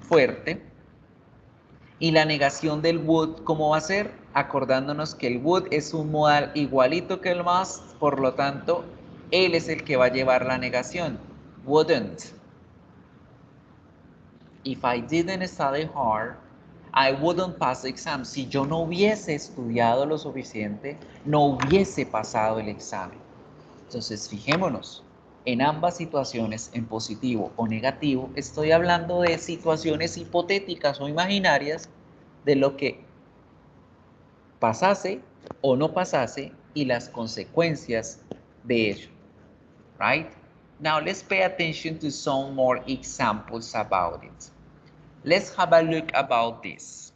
fuerte, y la negación del would, ¿cómo va a ser? Acordándonos que el would es un modal igualito que el must, por lo tanto, él es el que va a llevar la negación. Wouldn't. If I didn't study hard, I wouldn't pass the exam. Si yo no hubiese estudiado lo suficiente, no hubiese pasado el examen. Entonces, fijémonos, en ambas situaciones, en positivo o negativo, estoy hablando de situaciones hipotéticas o imaginarias de lo que pasase o no pasase y las consecuencias de ello. Right? Now let's pay attention to some more examples about it. Let's have a look about this.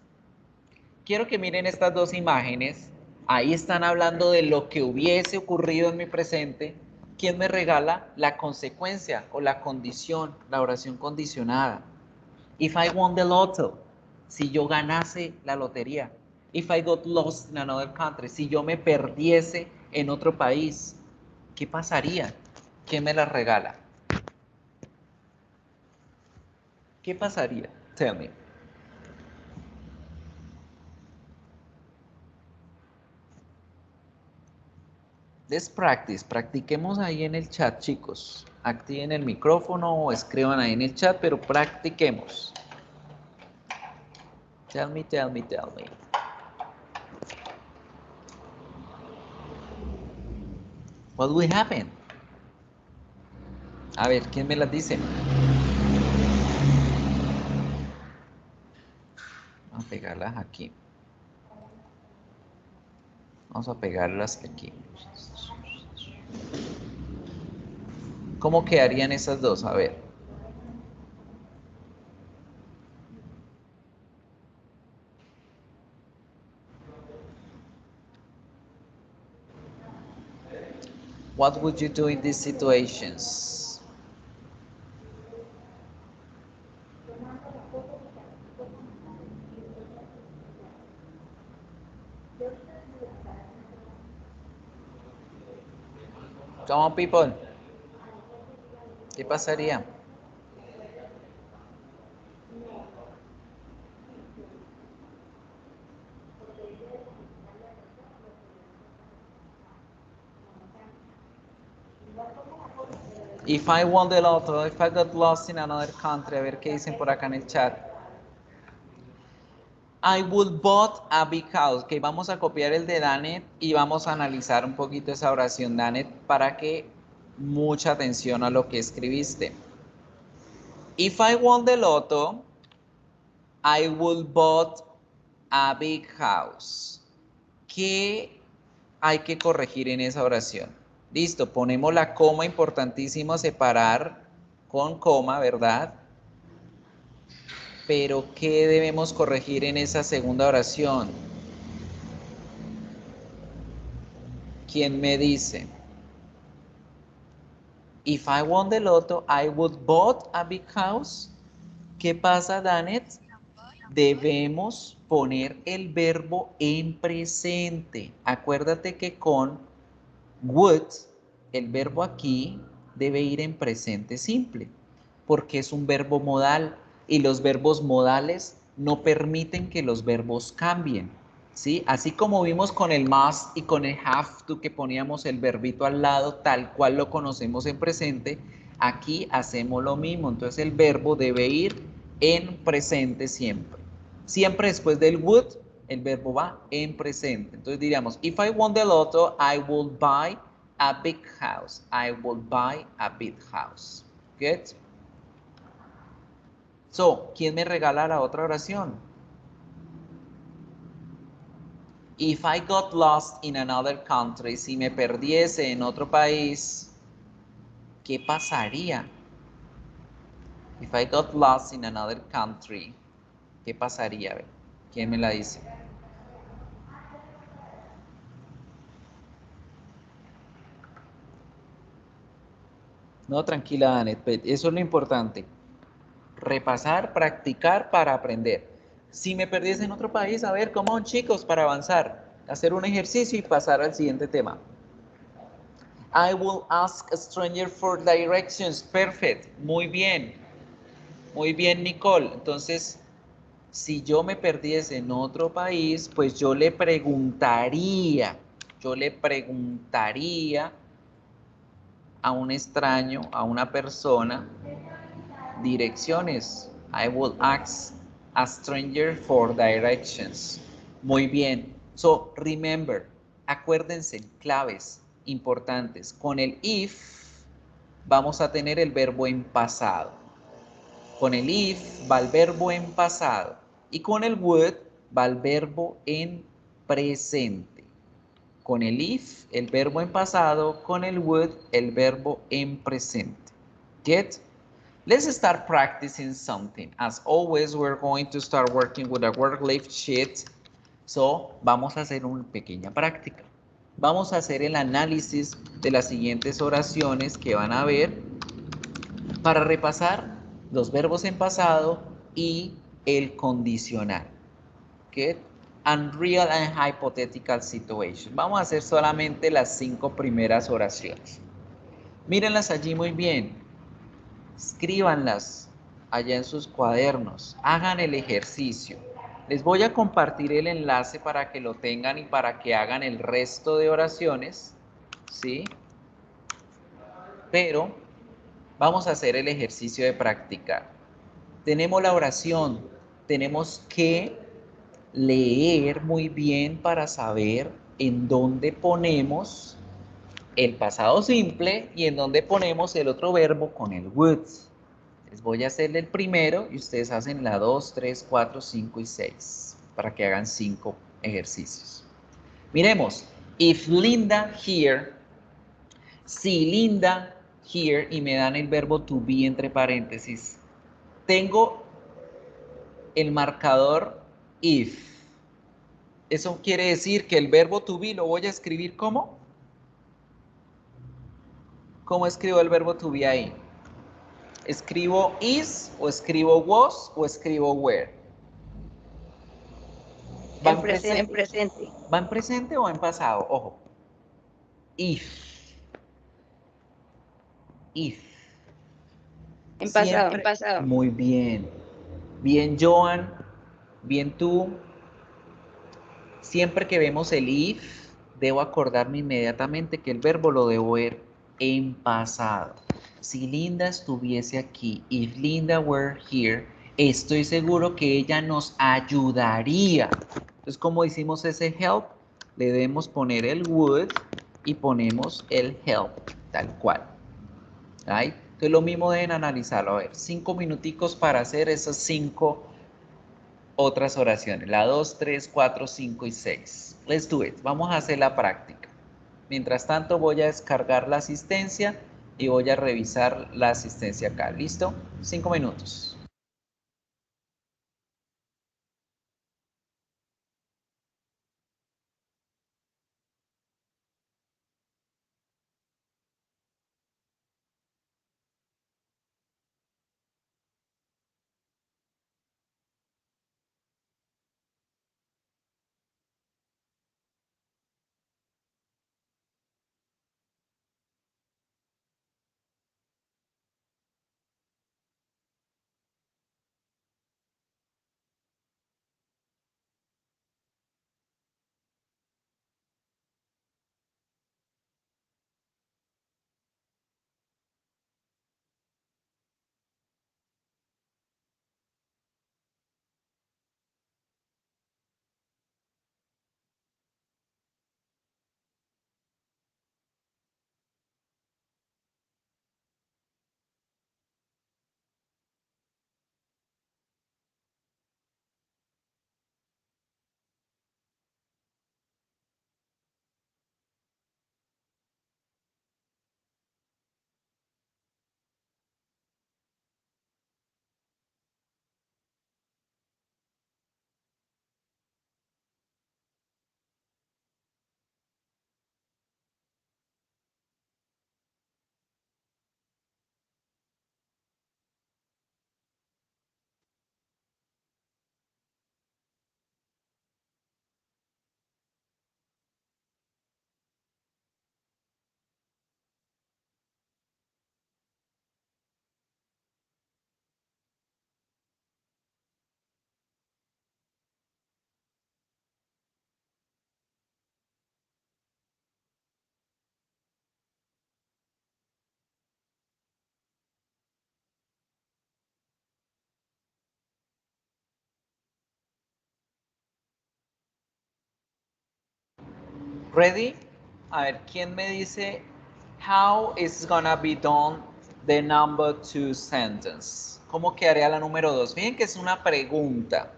Quiero que miren estas dos imágenes. Ahí están hablando de lo que hubiese ocurrido en mi presente. ¿Quién me regala la consecuencia o la condición, la oración condicionada? If I won the lotto, si yo ganase la lotería. If I got lost in another country, si yo me perdiese en otro país, ¿qué pasaría? ¿Quién me la regala? ¿Qué pasaría? Tell me. Let's practice. Practiquemos ahí en el chat, chicos. Activen el micrófono o escriban ahí en el chat, pero practiquemos. Tell me, tell me, tell me. What will happen? A ver, ¿quién me las dice? Vamos a pegarlas aquí. Vamos a pegarlas aquí. ¿Cómo quedarían esas dos? A ver. What would you do in these situations? Come on, people. ¿Qué pasaría? If I won the lotto, if I got lost in another country, a ver qué dicen por acá en el chat. I would bought a big house. Que vamos a copiar el de Danet y vamos a analizar un poquito esa oración, Danet, para que mucha atención a lo que escribiste. If I won the lotto, I would bought a big house. ¿Qué hay que corregir en esa oración? Listo, ponemos la coma, importantísimo separar con coma, ¿verdad? Pero ¿qué debemos corregir en esa segunda oración? ¿Quién me dice? If I won the lotto, I would bought a big house. ¿Qué pasa, Danet? Debemos poner el verbo en presente. Acuérdate que con would, el verbo aquí debe ir en presente simple, porque es un verbo modal y los verbos modales no permiten que los verbos cambien, ¿sí? Así como vimos con el must y con el have to, que poníamos el verbito al lado tal cual lo conocemos en presente, aquí hacemos lo mismo. Entonces el verbo debe ir en presente siempre. Siempre después del would, el verbo va en presente. Entonces diríamos, if I won the lotto, I will buy a big house. I will buy a big house. Good? So, ¿quién me regala la otra oración? If I got lost in another country, si me perdiese en otro país, ¿qué pasaría? If I got lost in another country, ¿qué pasaría? A ver, ¿quién me la dice? No, tranquila, Anet, eso es lo importante. Repasar, practicar para aprender. Si me perdiese en otro país, a ver, ¿cómo chicos para avanzar? Hacer un ejercicio y pasar al siguiente tema. I will ask a stranger for directions. Perfect. Muy bien. Muy bien, Nicole. Entonces, si yo me perdiese en otro país, pues yo le preguntaría a un extraño, a una persona, direcciones. I will ask a stranger for directions. Muy bien. So, remember, acuérdense, claves importantes. Con el if vamos a tener el verbo en pasado. Con el if va el verbo en pasado. Y con el would va el verbo en presente. Con el if, el verbo en pasado. Con el would, el verbo en presente. Get? Let's start practicing something. As always, we're going to start working with a work life sheet. So, vamos a hacer una pequeña práctica. Vamos a hacer el análisis de las siguientes oraciones que van a ver para repasar los verbos en pasado y el condicional. Good. Unreal and hypothetical situation. Vamos a hacer solamente las 5 primeras oraciones. Mírenlas allí muy bien. Escríbanlas allá en sus cuadernos. Hagan el ejercicio. Les voy a compartir el enlace para que lo tengan y para que hagan el resto de oraciones. ¿Sí? Pero vamos a hacer el ejercicio de practicar. Tenemos la oración. Tenemos que leer muy bien para saber en dónde ponemos el pasado simple y en dónde ponemos el otro verbo con el would. Les voy a hacer el primero y ustedes hacen la 2, 3, 4, 5 y 6 para que hagan 5 ejercicios. Miremos, if Linda here, si Linda here y me dan el verbo to be entre paréntesis, tengo el marcador if. Eso quiere decir que el verbo to be lo voy a escribir ¿cómo? ¿Cómo escribo el verbo to be ahí? ¿Escribo is o escribo was o escribo were? ¿Va En en presente. presente? ¿Va en presente o en pasado? Ojo. If. If. En Siempre. pasado. En pasado. Muy bien. Bien, Joan. Bien tú. Siempre que vemos el if, debo acordarme inmediatamente que el verbo lo debo ver en pasado. Si Linda estuviese aquí, if Linda were here, estoy seguro que ella nos ayudaría. Entonces, como hicimos ese help, le debemos poner el would y ponemos el help, tal cual. ¿Right? Entonces, lo mismo deben analizarlo. A ver, 5 minuticos para hacer esas 5 otras oraciones, la 2, 3, 4, 5 y 6. Let's do it. Vamos a hacer la práctica. Mientras tanto voy a descargar la asistencia y voy a revisar la asistencia acá. ¿Listo? 5 minutos. Ready? A ver, ¿quién me dice how is gonna be done the number 2 sentence? ¿Cómo quedaría la número 2? Fíjense que es una pregunta.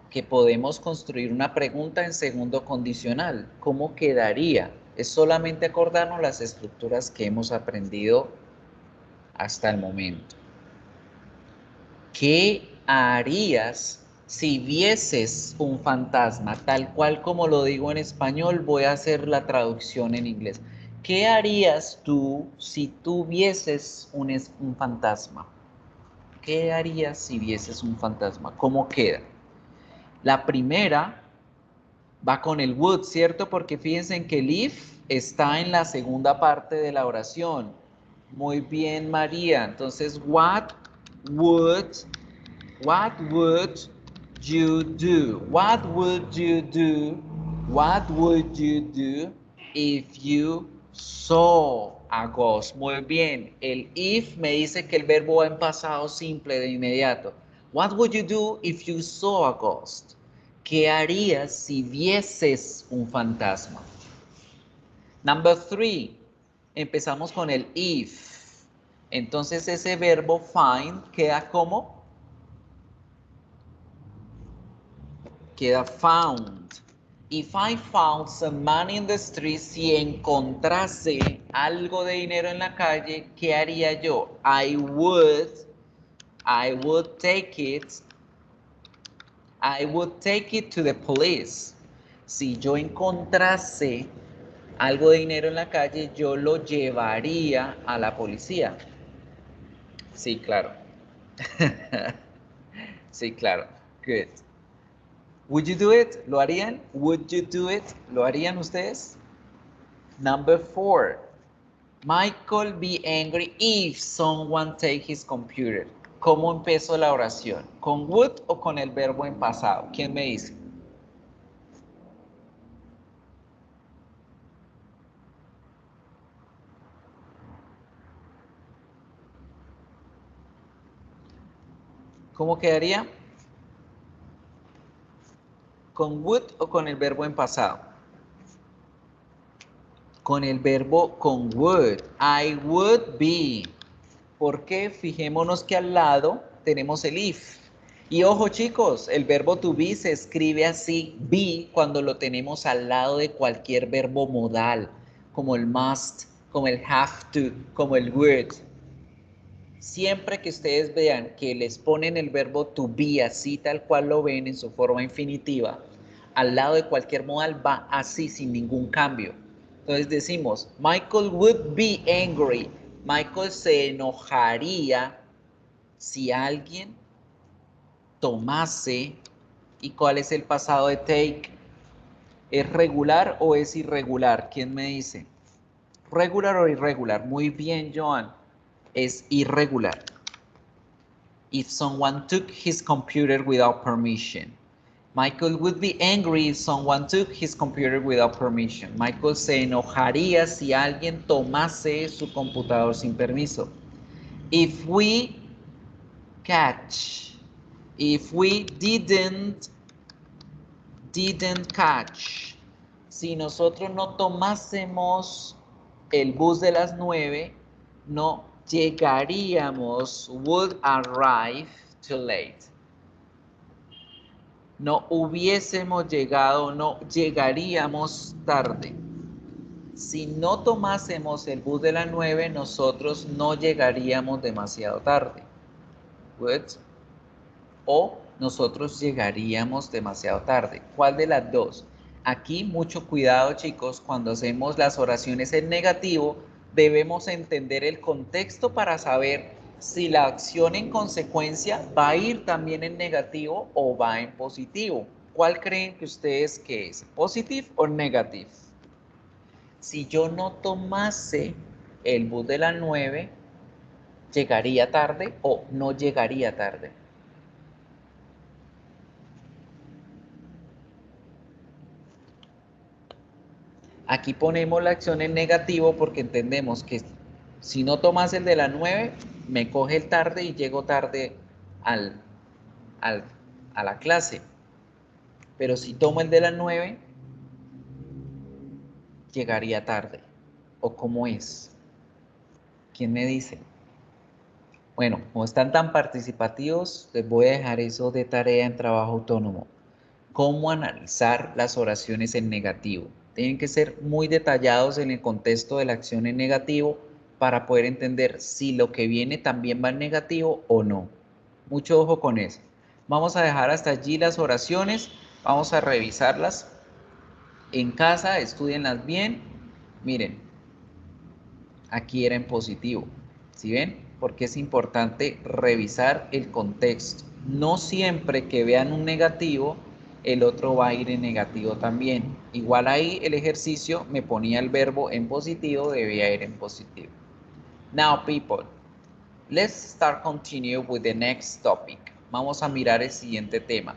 Que podemos construir una pregunta en segundo condicional. ¿Cómo quedaría? Es solamente acordarnos las estructuras que hemos aprendido hasta el momento. ¿Qué harías si vieses un fantasma? Tal cual como lo digo en español, voy a hacer la traducción en inglés. ¿Qué harías tú si tú vieses un fantasma? ¿Qué harías si vieses un fantasma? ¿Cómo queda? La primera va con el would, ¿cierto? Porque fíjense en que el if está en la segunda parte de la oración. Muy bien, María. Entonces, what would you do? What would you do? What would you do if you saw a ghost? Muy bien. El if me dice que el verbo va en pasado simple de inmediato. What would you do if you saw a ghost? ¿Qué harías si vieses un fantasma? Number 3. Empezamos con el if. Entonces ese verbo find queda como queda found. If I found some money in the street, si encontrase algo de dinero en la calle, ¿qué haría yo? I would take it to the police. Si yo encontrase algo de dinero en la calle, yo lo llevaría a la policía. Sí, claro. Sí, claro. Good. Would you do it? ¿Lo harían? Would you do it? ¿Lo harían ustedes? Number 4. Michael be angry if someone take his computer. ¿Cómo empezó la oración? ¿Con would o con el verbo en pasado? ¿Quién me dice? ¿Cómo quedaría? ¿Con would o con el verbo en pasado? Con el verbo con would. I would be. ¿Por qué? Fijémonos que al lado tenemos el if. Y ojo chicos, el verbo to be se escribe así, be, cuando lo tenemos al lado de cualquier verbo modal, como el must, como el have to, como el would. Siempre que ustedes vean que les ponen el verbo to be así tal cual lo ven en su forma infinitiva, al lado de cualquier modal va así sin ningún cambio. Entonces decimos, Michael would be angry. Michael se enojaría si alguien tomase. ¿Y cuál es el pasado de take? ¿Es regular o es irregular? ¿Quién me dice? ¿Regular o irregular? Muy bien, Joan. Es irregular. If someone took his computer without permission. Michael would be angry if someone took his computer without permission. Michael se enojaría si alguien tomase su computador sin permiso. If we catch, if we didn't catch, si nosotros no tomásemos el bus de las 9, no llegaríamos, would arrive too late. No hubiésemos llegado, no llegaríamos tarde. Si no tomásemos el bus de las 9, nosotros no llegaríamos demasiado tarde. Would. O nosotros llegaríamos demasiado tarde. ¿Cuál de las dos? Aquí mucho cuidado chicos, cuando hacemos las oraciones en negativo, debemos entender el contexto para saber si la acción en consecuencia va a ir también en negativo o va en positivo. ¿Cuál creen que ustedes que es? ¿Positive o negative? Si yo no tomase el bus de las 9, ¿llegaría tarde o no llegaría tarde? Aquí ponemos la acción en negativo porque entendemos que si no tomas el de las 9, me coge el tarde y llego tarde a la clase. Pero si tomo el de las 9, llegaría tarde? ¿O cómo es? ¿Quién me dice? Bueno, como están tan participativos, les voy a dejar eso de tarea en trabajo autónomo. ¿Cómo analizar las oraciones en negativo? Tienen que ser muy detallados en el contexto de la acción en negativo para poder entender si lo que viene también va en negativo o no. Mucho ojo con eso. Vamos a dejar hasta allí las oraciones, vamos a revisarlas en casa, estudienlas bien. Miren, aquí era en positivo, ¿sí ven? Porque es importante revisar el contexto. No siempre que vean un negativo, el otro va a ir en negativo también. Igual ahí el ejercicio me ponía el verbo en positivo, debía ir en positivo. Now people, let's start continue with the next topic. Vamos a mirar el siguiente tema.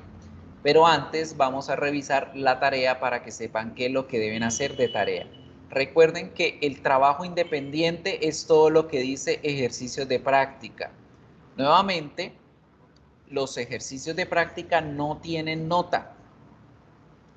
Pero antes vamos a revisar la tarea para que sepan qué es lo que deben hacer de tarea. Recuerden que el trabajo independiente es todo lo que dice ejercicios de práctica. Nuevamente, los ejercicios de práctica no tienen nota.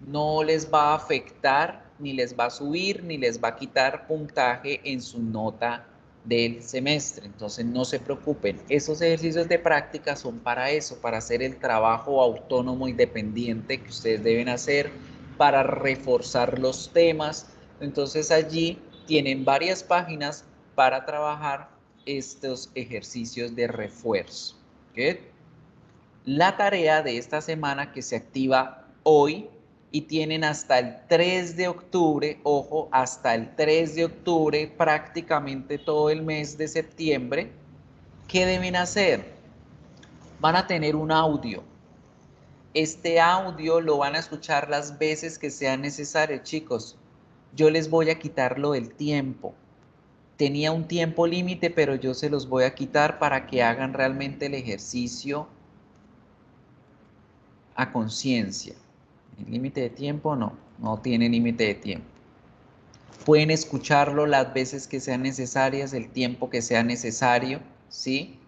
No les va a afectar, ni les va a subir, ni les va a quitar puntaje en su nota del semestre. Entonces no se preocupen, esos ejercicios de práctica son para eso, para hacer el trabajo autónomo independiente que ustedes deben hacer, para reforzar los temas. Entonces allí tienen varias páginas para trabajar estos ejercicios de refuerzo. ¿Okay? La tarea de esta semana que se activa hoy y tienen hasta el 3 de octubre, ojo, hasta el 3 de octubre, prácticamente todo el mes de septiembre. ¿Qué deben hacer? Van a tener un audio. Este audio lo van a escuchar las veces que sean necesarias, chicos. Yo les voy a quitar lo del tiempo. Tenía un tiempo límite, pero yo se los voy a quitar para que hagan realmente el ejercicio a conciencia. ¿El límite de tiempo? No, no tiene límite de tiempo. Pueden escucharlo las veces que sean necesarias, el tiempo que sea necesario, ¿sí?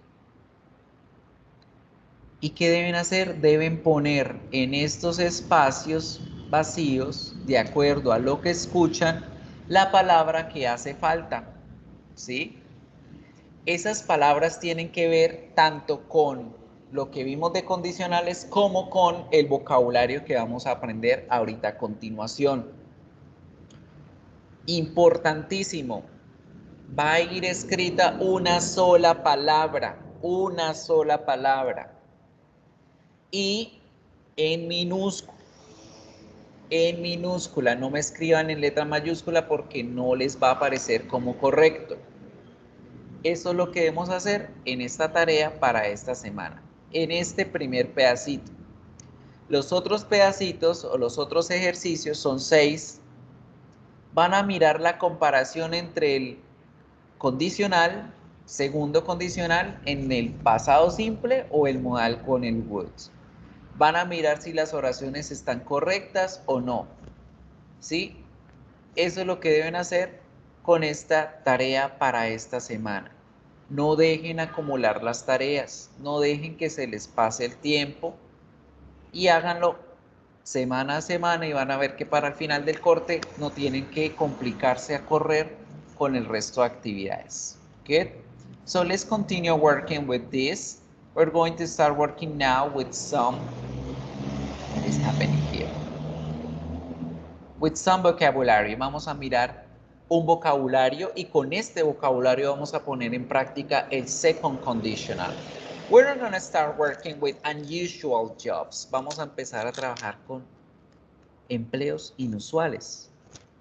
¿Y qué deben hacer? Deben poner en estos espacios vacíos, de acuerdo a lo que escuchan, la palabra que hace falta, ¿sí? Esas palabras tienen que ver tanto con lo que vimos de condicionales como con el vocabulario que vamos a aprender ahorita a continuación. Importantísimo, va a ir escrita una sola palabra y en minúscula, no me escriban en letra mayúscula porque no les va a aparecer como correcto. Eso es lo que debemos hacer en esta tarea para esta semana, en este primer pedacito. Los otros pedacitos o los otros ejercicios son 6. Van a mirar la comparación entre el condicional, segundo condicional, en el pasado simple o el modal con el would. Van a mirar si las oraciones están correctas o no. ¿Sí? Eso es lo que deben hacer con esta tarea para esta semana. No dejen acumular las tareas, no dejen que se les pase el tiempo y háganlo semana a semana y van a ver que para el final del corte no tienen que complicarse a correr con el resto de actividades. Good? So let's continue working with this. We're going to start working now with some, what is happening here? With some vocabulary. Vamos a mirar un vocabulario y con este vocabulario vamos a poner en práctica el second conditional. We're going to start working with unusual jobs. Vamos a empezar a trabajar con empleos inusuales,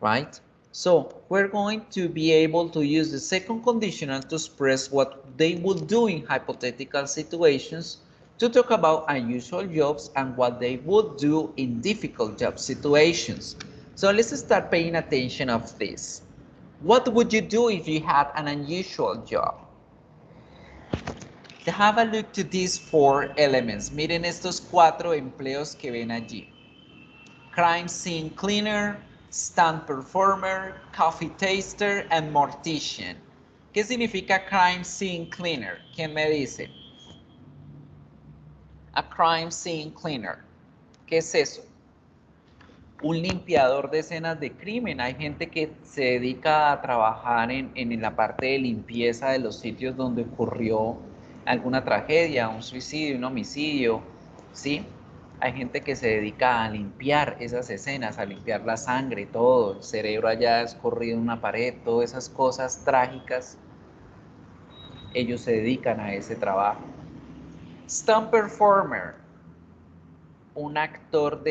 right? So we're going to be able to use the second conditional to express what they would do in hypothetical situations, to talk about unusual jobs and what they would do in difficult job situations. So let's start paying attention of this. What would you do if you had an unusual job? Have a look to these 4 elements. Miren estos 4 empleos que ven allí. Crime scene cleaner, stunt performer, coffee taster, and mortician. ¿Qué significa crime scene cleaner? ¿Quién me dice? A crime scene cleaner. ¿Qué es eso? Un limpiador de escenas de crimen. Hay gente que se dedica a trabajar en la parte de limpieza de los sitios donde ocurrió alguna tragedia, un suicidio, un homicidio, ¿sí? Hay gente que se dedica a limpiar esas escenas, a limpiar la sangre, todo, el cerebro allá escurrido en una pared, todas esas cosas trágicas. Ellos se dedican a ese trabajo. Stunt performer, un actor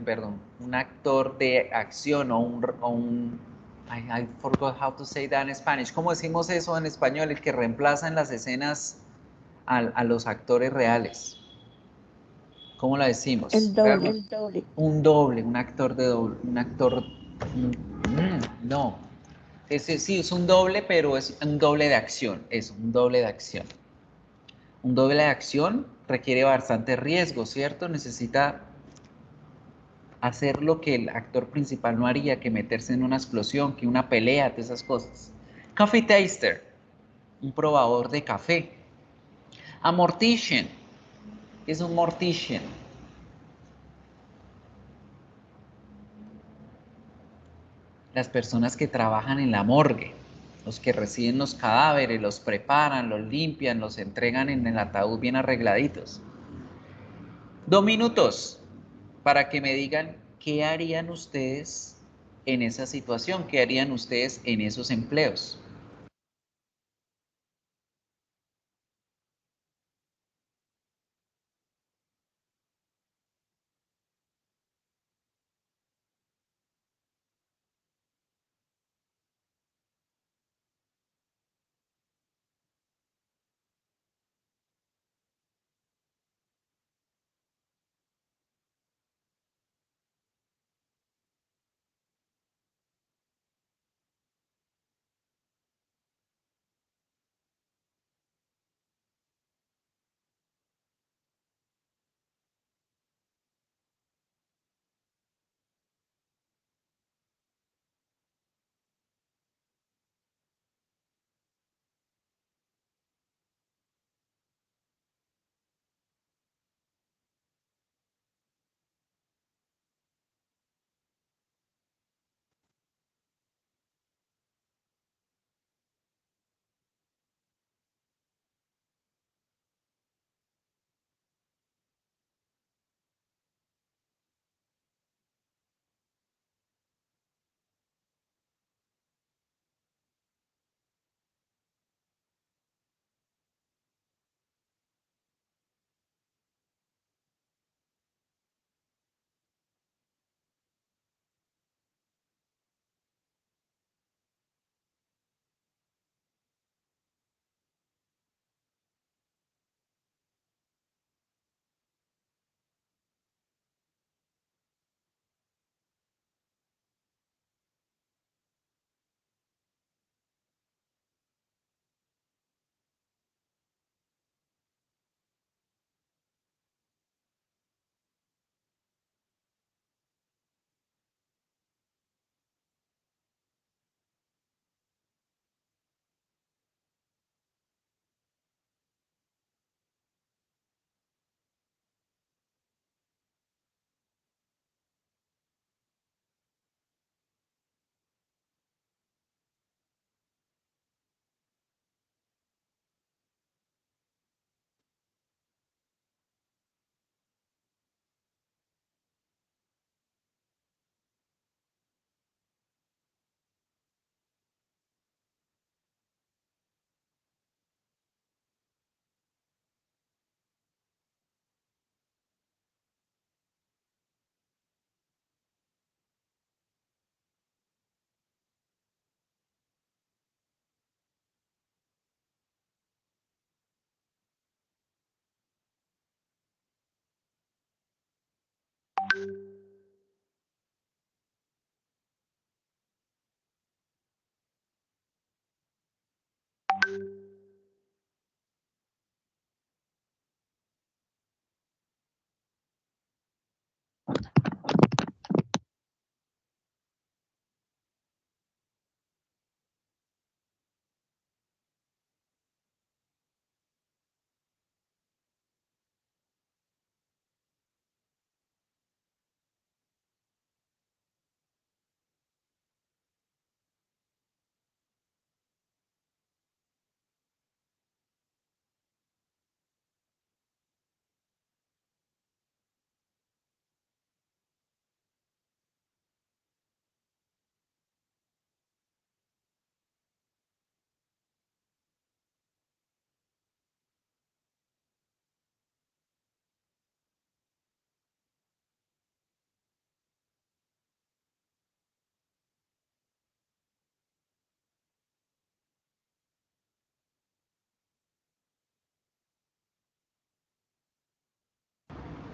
perdón, un actor de acción I forgot how to say that in Spanish. ¿Cómo decimos eso en español? El que reemplaza en las escenas a los actores reales. ¿Cómo lo decimos? El doble. El doble. Un doble, un actor de doble, un actor, no, ese sí es un doble, pero es un doble de acción, es un doble de acción. Un doble de acción requiere bastante riesgo, ¿cierto? Necesita hacer lo que el actor principal no haría, que meterse en una explosión, que una pelea, todas esas cosas. Coffee taster, un probador de café. A mortician, ¿qué es un mortician? Las personas que trabajan en la morgue, los que reciben los cadáveres, los preparan, los limpian, los entregan en el ataúd bien arregladitos. 2 minutos para que me digan qué harían ustedes en esa situación, qué harían ustedes en esos empleos.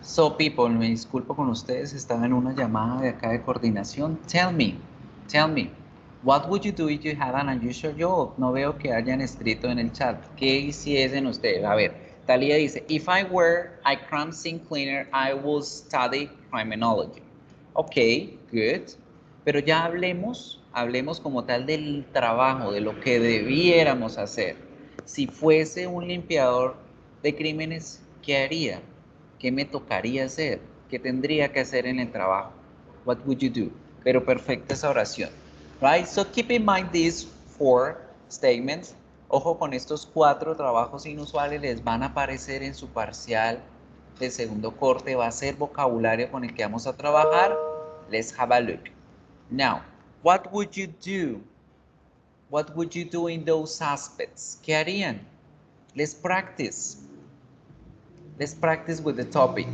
So people, me disculpo con ustedes, estaba en una llamada de acá de coordinación. Tell me, what would you do if you had an unusual job? No veo que hayan escrito en el chat. ¿Qué hiciesen ustedes? A ver, Talia dice, if I were a crime scene cleaner, I would study criminology. Ok, good. Pero ya hablemos como tal del trabajo, de lo que debiéramos hacer. Si fuese un limpiador de crímenes, ¿qué haría? ¿Qué me tocaría hacer? ¿Qué tendría que hacer en el trabajo? What would you do? Pero perfecta esa oración. Right? So keep in mind these 4 statements. Ojo con estos 4 trabajos inusuales, les van a aparecer en su parcial de segundo corte. Va a ser vocabulario con el que vamos a trabajar. Let's have a look. Now, what would you do? What would you do in those aspects? ¿Qué harían? Let's practice. Let's practice with the topic.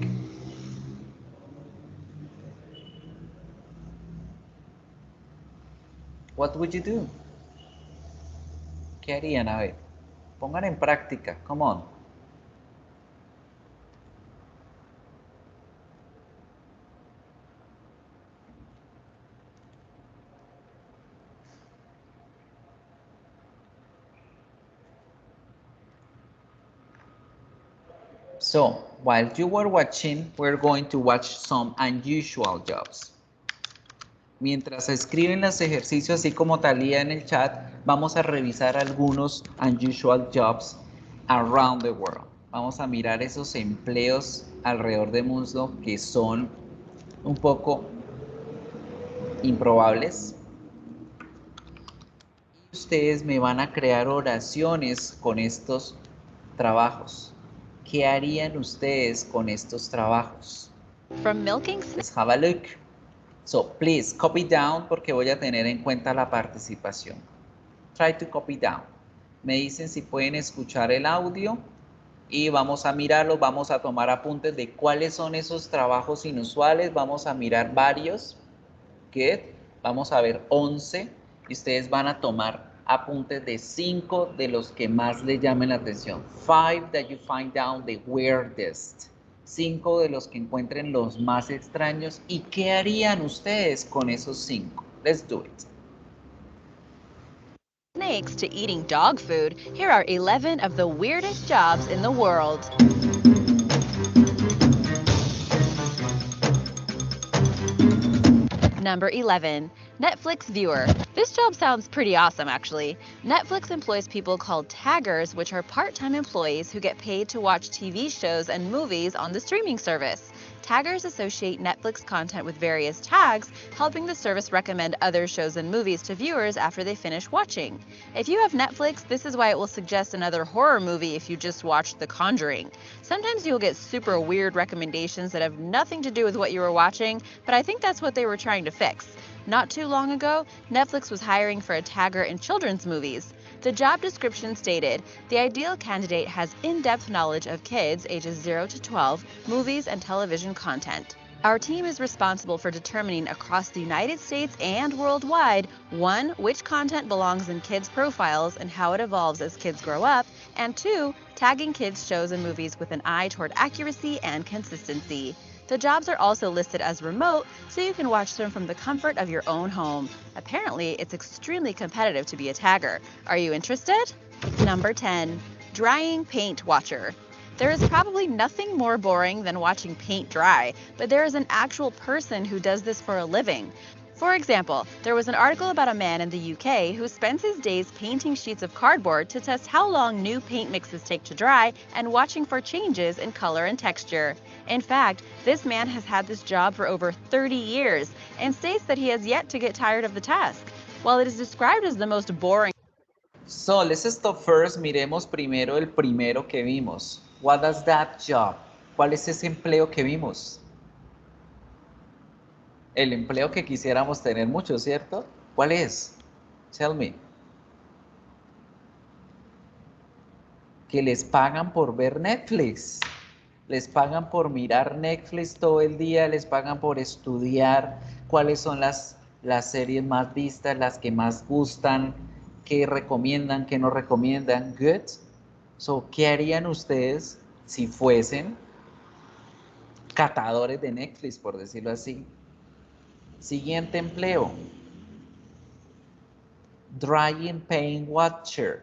What would you do? ¿Qué harían? A ver, pongan en práctica. Come on. So, while you were watching, we're going to watch some unusual jobs. Mientras escriben los ejercicios, así como Talía en el chat, vamos a revisar algunos unusual jobs around the world. Vamos a mirar esos empleos alrededor del mundo que son un poco improbables. Y ustedes me van a crear oraciones con estos trabajos. ¿Qué harían ustedes con estos trabajos? From milking. Let's have a look. So please copy down porque voy a tener en cuenta la participación. Try to copy down. Me dicen si pueden escuchar el audio y vamos a mirarlo, vamos a tomar apuntes de cuáles son esos trabajos inusuales. Vamos a mirar varios. Good. Vamos a ver 11 y ustedes van a tomar apuntes de 5 de los que más les llamen la atención. 5 that you find out the weirdest. 5 de los que encuentren los más extraños. ¿Y qué harían ustedes con esos 5? Let's do it. Snakes to eating dog food, here are 11 of the weirdest jobs in the world. Number 11, Netflix viewer. This job sounds pretty awesome, actually. Netflix employs people called taggers, which are part-time employees who get paid to watch TV shows and movies on the streaming service. Taggers associate Netflix content with various tags, helping the service recommend other shows and movies to viewers after they finish watching. If you have Netflix, this is why it will suggest another horror movie if you just watched The Conjuring. Sometimes you'll get super weird recommendations that have nothing to do with what you were watching, but I think that's what they were trying to fix. Not too long ago, Netflix was hiring for a tagger in children's movies. The job description stated, the ideal candidate has in-depth knowledge of kids ages 0 to 12, movies and television content. Our team is responsible for determining across the United States and worldwide, 1, which content belongs in kids' profiles and how it evolves as kids grow up, and 2, tagging kids' shows and movies with an eye toward accuracy and consistency. The jobs are also listed as remote, so you can watch them from the comfort of your own home. Apparently, it's extremely competitive to be a tagger. Are you interested? Number 10, drying paint watcher. There is probably nothing more boring than watching paint dry, but there is an actual person who does this for a living. For example, there was an article about a man in the UK who spends his days painting sheets of cardboard to test how long new paint mixes take to dry and watching for changes in color and texture. In fact, this man has had this job for over 30 years and states that he has yet to get tired of the task. While it is described as the most boring. So let's stop first. Miremos primero el primero que vimos. What does that job? ¿Cuál es ese empleo que vimos? El empleo que quisiéramos tener mucho, ¿cierto? ¿Cuál es? Tell me. Que les pagan por ver Netflix. Les pagan por mirar Netflix todo el día, les pagan por estudiar cuáles son las series más vistas, las que más gustan, qué recomiendan, qué no recomiendan. Good. So, ¿qué harían ustedes si fuesen catadores de Netflix, por decirlo así. Siguiente empleo. Drying paint watcher.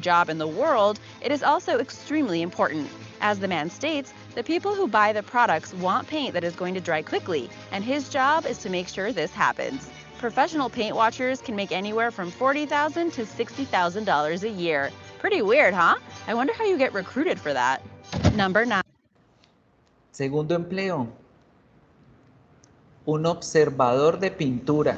Job in the world, it is also extremely important. As the man states, the people who buy the products want paint that is going to dry quickly, and his job is to make sure this happens. Professional paint watchers can make anywhere from $40,000 to $60,000 a year. Pretty weird, huh? I wonder how you get recruited for that. Number 9. Segundo empleo. Un observador de pintura.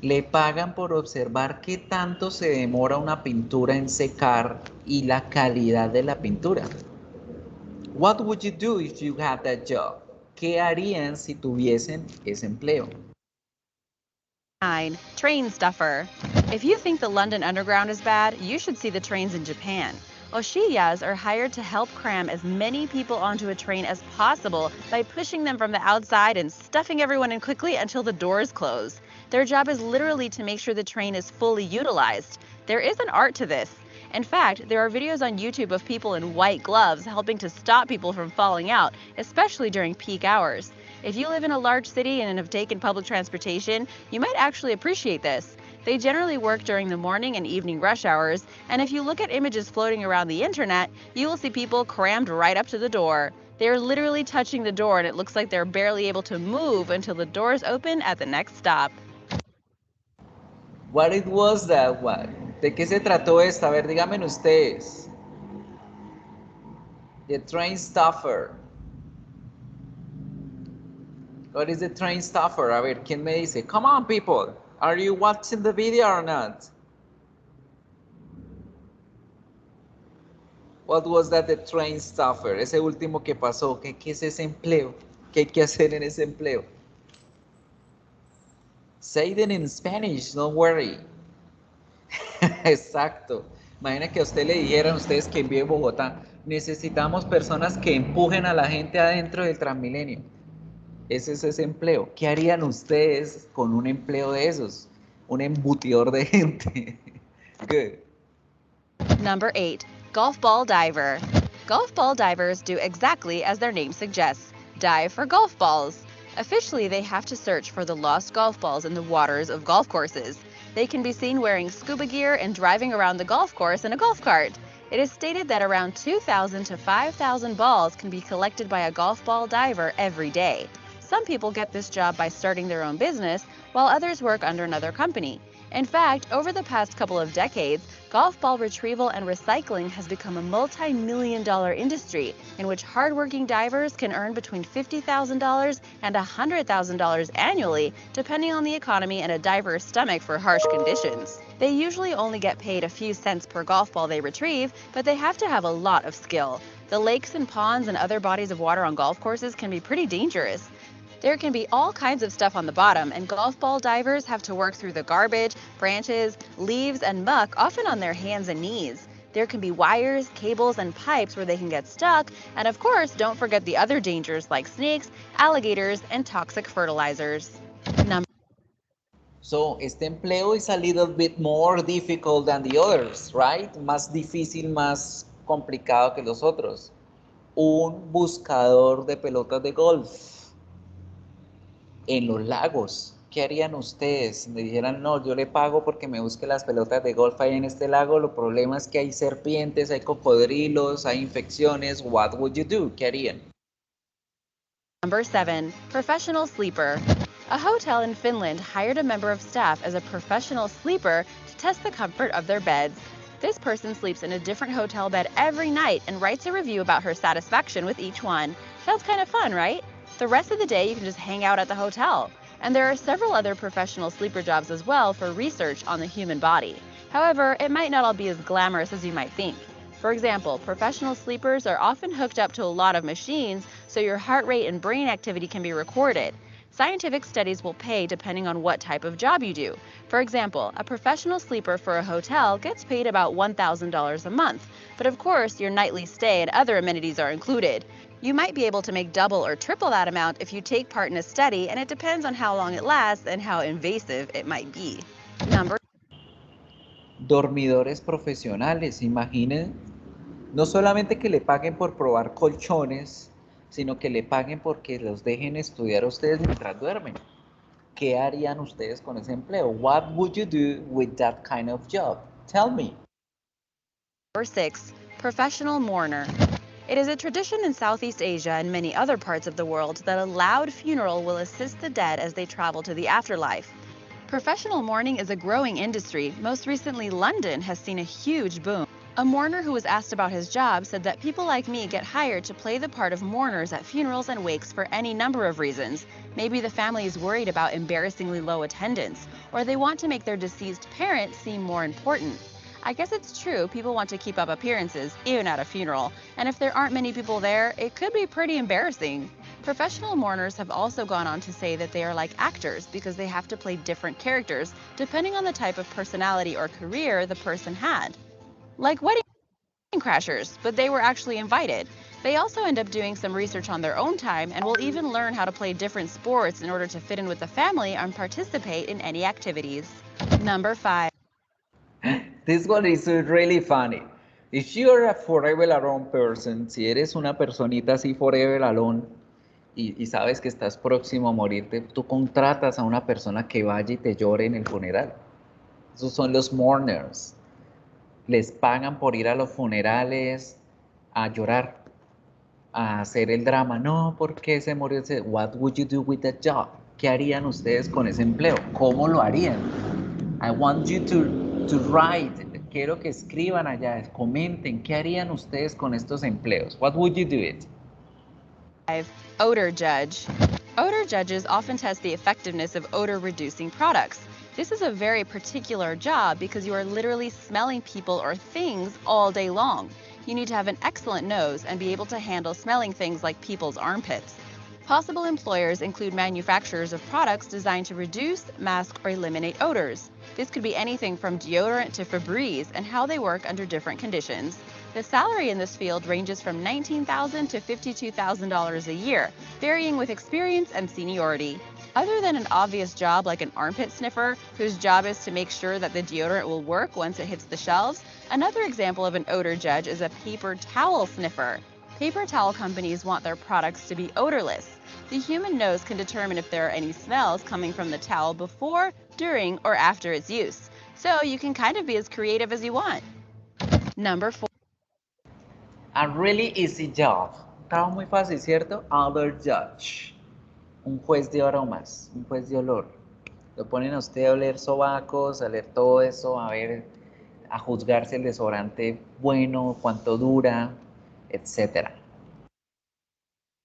Le pagan por observar qué tanto se demora una pintura en secar y la calidad de la pintura. What would you do if you had that job? ¿Qué harían si tuviesen ese empleo? 9. Train stuffer. If you think the London Underground is bad, you should see the trains in Japan. Oshiyas are hired to help cram as many people onto a train as possible by pushing them from the outside and stuffing everyone in quickly until the doors close. Their job is literally to make sure the train is fully utilized. There is an art to this. In fact, there are videos on YouTube of people in white gloves helping to stop people from falling out, especially during peak hours. If you live in a large city and have taken public transportation, you might actually appreciate this. They generally work during the morning and evening rush hours, and if you look at images floating around the internet, you will see people crammed right up to the door. They are literally touching the door, and it looks like they're barely able to move until the doors open at the next stop. What it was that one? ¿De qué se trató esta? A ver, díganme ustedes. The train stuffer. What is the train stuffer? A ver, ¿quién me dice? Come on, people. Are you watching the video or not? What was that, the train stuffer? Ese último que pasó. ¿Qué es ese empleo? ¿Qué hay que hacer en ese empleo? Say it in Spanish, don't worry. Exacto. Imagina que a usted le dijeran, ustedes que viven en Bogotá, necesitamos personas que empujen a la gente adentro del Transmilenio. Ese es ese empleo. ¿Qué harían ustedes con un empleo de esos? Un embutidor de gente. Good. Number 8. Golf ball diver. Golf ball divers do exactly as their name suggests, dive for golf balls. Officially, they have to search for the lost golf balls in the waters of golf courses. They can be seen wearing scuba gear and driving around the golf course in a golf cart. It is stated that around 2,000 to 5,000 balls can be collected by a golf ball diver every day. Some people get this job by starting their own business, while others work under another company. In fact, over the past couple of decades, golf ball retrieval and recycling has become a multi-million-dollar industry in which hardworking divers can earn between $50,000 and $100,000 annually, depending on the economy and a diver's stomach for harsh conditions. They usually only get paid a few cents per golf ball they retrieve, but they have to have a lot of skill. The lakes and ponds and other bodies of water on golf courses can be pretty dangerous. There can be all kinds of stuff on the bottom, and golf ball divers have to work through the garbage, branches, leaves, and muck, often on their hands and knees. There can be wires, cables, and pipes where they can get stuck, and of course, don't forget the other dangers like snakes, alligators, and toxic fertilizers. So, este empleo is a little bit more difficult than the others, right? Más difícil, más complicado que los otros. Un buscador de pelotas de golf. En los lagos, ¿qué harían ustedes? Me dijeran, no, yo le pago porque me busque las pelotas de golf ahí en este lago. El problema es que hay serpientes, hay cocodrilos, hay infecciones. What would you do? ¿Qué harían? Number 7. Professional sleeper. A hotel in Finland hired a member of staff as a professional sleeper to test the comfort of their beds. This person sleeps in a different hotel bed every night and writes a review about her satisfaction with each one. Sounds kind of fun, right? The rest of the day, you can just hang out at the hotel. And there are several other professional sleeper jobs as well for research on the human body. However, it might not all be as glamorous as you might think. For example, professional sleepers are often hooked up to a lot of machines, so your heart rate and brain activity can be recorded. Scientific studies will pay depending on what type of job you do. For example, a professional sleeper for a hotel gets paid about $1,000 a month, but of course, your nightly stay and other amenities are included. You might be able to make double or triple that amount if you take part in a study, and it depends on how long it lasts and how invasive it might be. Dormidores profesionales, imaginen No solamente que le paguen por probar colchones, sino que le paguen porque los dejen estudiar a ustedes mientras duermen. ¿Qué harían ustedes con ese empleo? What would you do with that kind of job? Tell me. Number 6. Professional mourner. It is a tradition in Southeast Asia and many other parts of the world that a loud funeral will assist the dead as they travel to the afterlife. Professional mourning is a growing industry. Most recently, London has seen a huge boom. A mourner who was asked about his job said that people like me get hired to play the part of mourners at funerals and wakes for any number of reasons. Maybe the family is worried about embarrassingly low attendance, or they want to make their deceased parent seem more important. I guess it's true, people want to keep up appearances, even at a funeral, and if there aren't many people there, it could be pretty embarrassing. Professional mourners have also gone on to say that they are like actors because they have to play different characters depending on the type of personality or career the person had. Like wedding crashers, but they were actually invited. They also end up doing some research on their own time and will even learn how to play different sports in order to fit in with the family and participate in any activities. Number 5. This one is really funny. If you're a forever alone person, si eres una personita así forever alone y sabes que estás próximo a morirte, tú contratas a una persona que vaya y te llore en el funeral. Esos son los mourners. Les pagan por ir a los funerales a llorar, a hacer el drama. No, ¿por qué se murió ese? What would you do with that job? ¿Qué harían ustedes con ese empleo? ¿Cómo lo harían? I want you to write. Quiero que escriban allá, comenten, ¿qué harían ustedes con estos empleos? What would you do it? 5. Odor judge. Odor judges often test the effectiveness of odor-reducing products. This is a very particular job because you are literally smelling people or things all day long. You need to have an excellent nose and be able to handle smelling things like people's armpits. Possible employers include manufacturers of products designed to reduce, mask, or eliminate odors. This could be anything from deodorant to Febreze and how they work under different conditions. The salary in this field ranges from $19,000 to $52,000 a year, varying with experience and seniority. Other than an obvious job like an armpit sniffer, whose job is to make sure that the deodorant will work once it hits the shelves, another example of an odor judge is a paper towel sniffer. Paper towel companies want their products to be odorless. The human nose can determine if there are any smells coming from the towel before, during, or after its use. So you can kind of be as creative as you want. Number 4. A really easy job. Trabajo muy fácil, ¿cierto? Odor judge. Un juez de aromas, un juez de olor. Lo ponen a usted a oler sobacos, a oler todo eso, a ver, a juzgar si el desodorante bueno, cuánto dura, etc.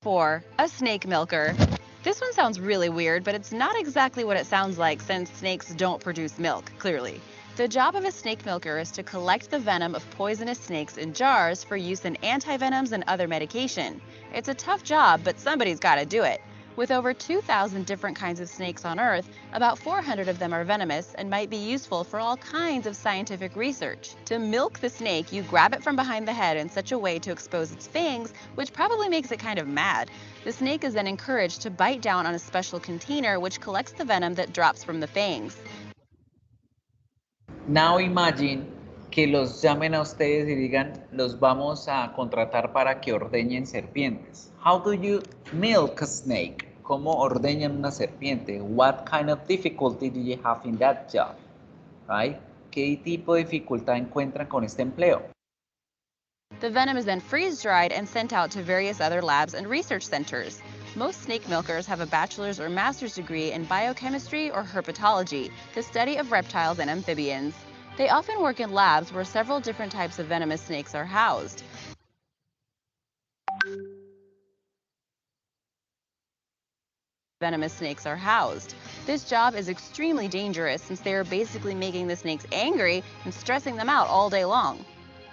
4. A snake milker. This one sounds really weird, but it's not exactly what it sounds like since snakes don't produce milk, clearly. The job of a snake milker is to collect the venom of poisonous snakes in jars for use in antivenoms and other medication. It's a tough job, but somebody's got to do it. With over 2,000 different kinds of snakes on Earth, about 400 of them are venomous and might be useful for all kinds of scientific research. To milk the snake, you grab it from behind the head in such a way to expose its fangs, which probably makes it kind of mad. The snake is then encouraged to bite down on a special container which collects the venom that drops from the fangs. Now imagine que los llamen a ustedes y digan, los vamos a contratar para que ordeñen serpientes. How do you milk a snake? ¿Cómo ordeñan una serpiente? What kind of difficulty do you have in that job? Right? ¿Qué tipo de dificultad encuentran con este empleo? The venom is then freeze-dried and sent out to various other labs and research centers. Most snake milkers have a bachelor's or master's degree in biochemistry or herpetology, the study of reptiles and amphibians. They often work in labs where several different types of venomous snakes are housed. This job is extremely dangerous since they are basically making the snakes angry and stressing them out all day long.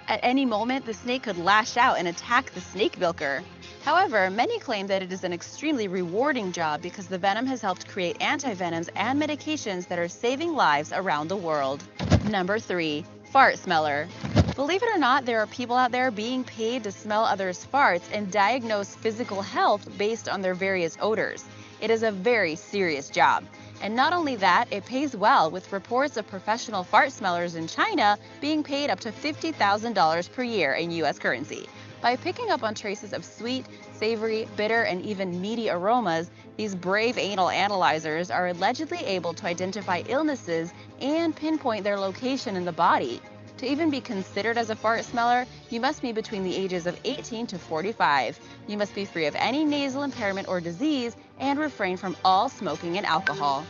At any moment, the snake could lash out and attack the snake milker. However, many claim that it is an extremely rewarding job because the venom has helped create antivenoms and medications that are saving lives around the world. Number 3. Fart smeller. Believe it or not, there are people out there being paid to smell others' farts and diagnose physical health based on their various odors. It is a very serious job. And not only that, it pays well, with reports of professional fart smellers in China being paid up to $50,000 per year in US currency. By picking up on traces of sweet, savory, bitter, and even meaty aromas, these brave anal analyzers are allegedly able to identify illnesses and pinpoint their location in the body. To even be considered as a fart smeller, you must be between the ages of 18 to 45. You must be free of any nasal impairment or disease and refrain from all smoking and alcohol.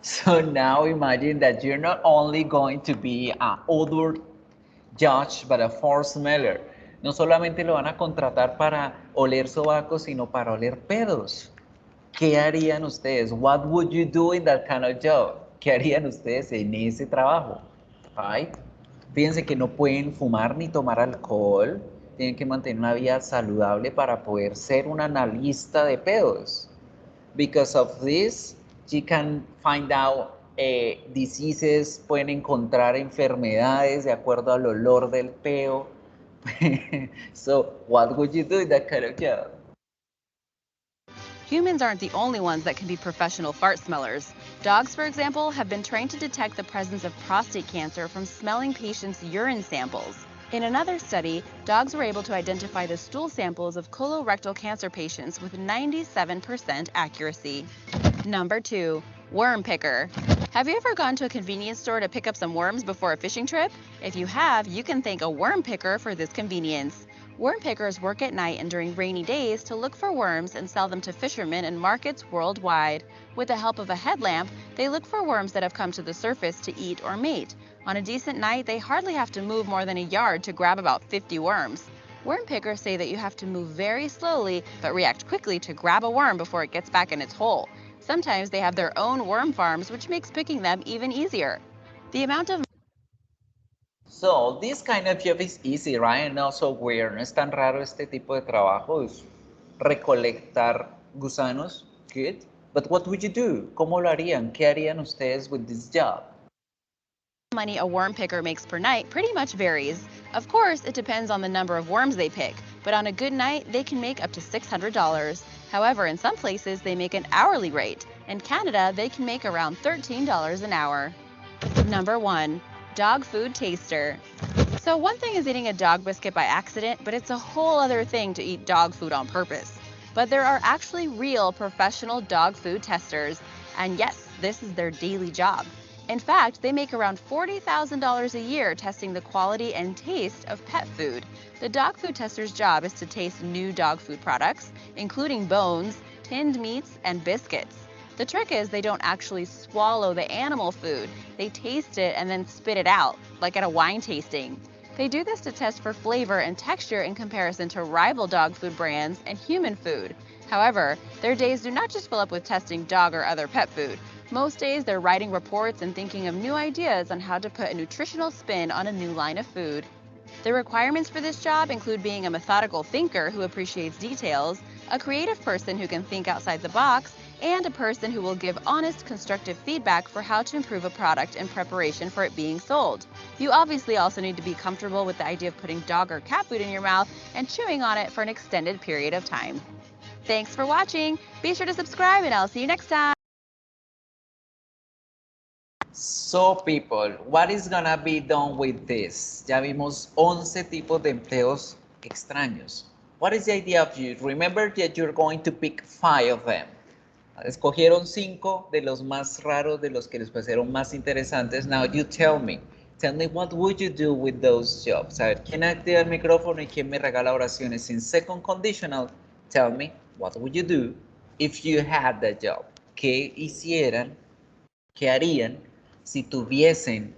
So now imagine that you're not only going to be an odor judge, but a fart smeller. No solamente lo van a contratar para oler sobacos, sino para oler pedos. ¿Qué harían ustedes? What would you do in that kind of job? ¿Qué harían ustedes en ese trabajo? Right? Fíjense que no pueden fumar ni tomar alcohol. Tienen que mantener una vida saludable para poder ser un analista de pedos. Because of this, you can find out diseases, pueden encontrar enfermedades de acuerdo al olor del peo. So, what would you do in that kind of job? Humans aren't the only ones that can be professional fart smellers. Dogs, for example, have been trained to detect the presence of prostate cancer from smelling patients' urine samples. In another study, dogs were able to identify the stool samples of colorectal cancer patients with 97% accuracy. Number 2. Worm picker. Have you ever gone to a convenience store to pick up some worms before a fishing trip? If you have, you can thank a worm picker for this convenience. Worm pickers work at night and during rainy days to look for worms and sell them to fishermen in markets worldwide. With the help of a headlamp, they look for worms that have come to the surface to eat or mate. On a decent night, they hardly have to move more than a yard to grab about 50 worms. Worm pickers say that you have to move very slowly but react quickly to grab a worm before it gets back in its hole. Sometimes they have their own worm farms, which makes picking them even easier. The amount of So, this kind of job is easy, right? And also weird. No es tan raro este tipo de trabajo. Es recolectar gusanos. Good. But what would you do? ¿Cómo lo harían? ¿Qué harían ustedes with this job? money a worm picker makes per night pretty much varies. Of course, it depends on the number of worms they pick, but on a good night, they can make up to $600. However, in some places, they make an hourly rate. In Canada, they can make around $13 an hour. Number 1. Dog food taster. So one thing is eating a dog biscuit by accident, but it's a whole other thing to eat dog food on purpose. But there are actually real professional dog food testers, and yes, this is their daily job. In fact, they make around $40,000 a year testing the quality and taste of pet food. The dog food tester's job is to taste new dog food products, including bones, tinned meats, and biscuits. The trick is they don't actually swallow the animal food. They taste it and then spit it out, like at a wine tasting. They do this to test for flavor and texture in comparison to rival dog food brands and human food. However, their days do not just fill up with testing dog or other pet food. Most days they're writing reports and thinking of new ideas on how to put a nutritional spin on a new line of food. The requirements for this job include being a methodical thinker who appreciates details, a creative person who can think outside the box, and a person who will give honest, constructive feedback for how to improve a product in preparation for it being sold. You obviously also need to be comfortable with the idea of putting dog or cat food in your mouth and chewing on it for an extended period of time. Thanks for watching. Be sure to subscribe and I'll see you next time. So people, what is gonna be done with this? Ya vimos 11 tipos de empleos extraños. What is the idea of you? Remember that you're going to pick 5 of them. Escogieron 5 de los más raros, de los que les parecieron más interesantes. Now you tell me what would you do with those jobs? A ver, ¿quién activa el micrófono y quién me regala oraciones? In second conditional, tell me what would you do if you had that job? ¿Qué hicieran? ¿Qué harían si tuviesen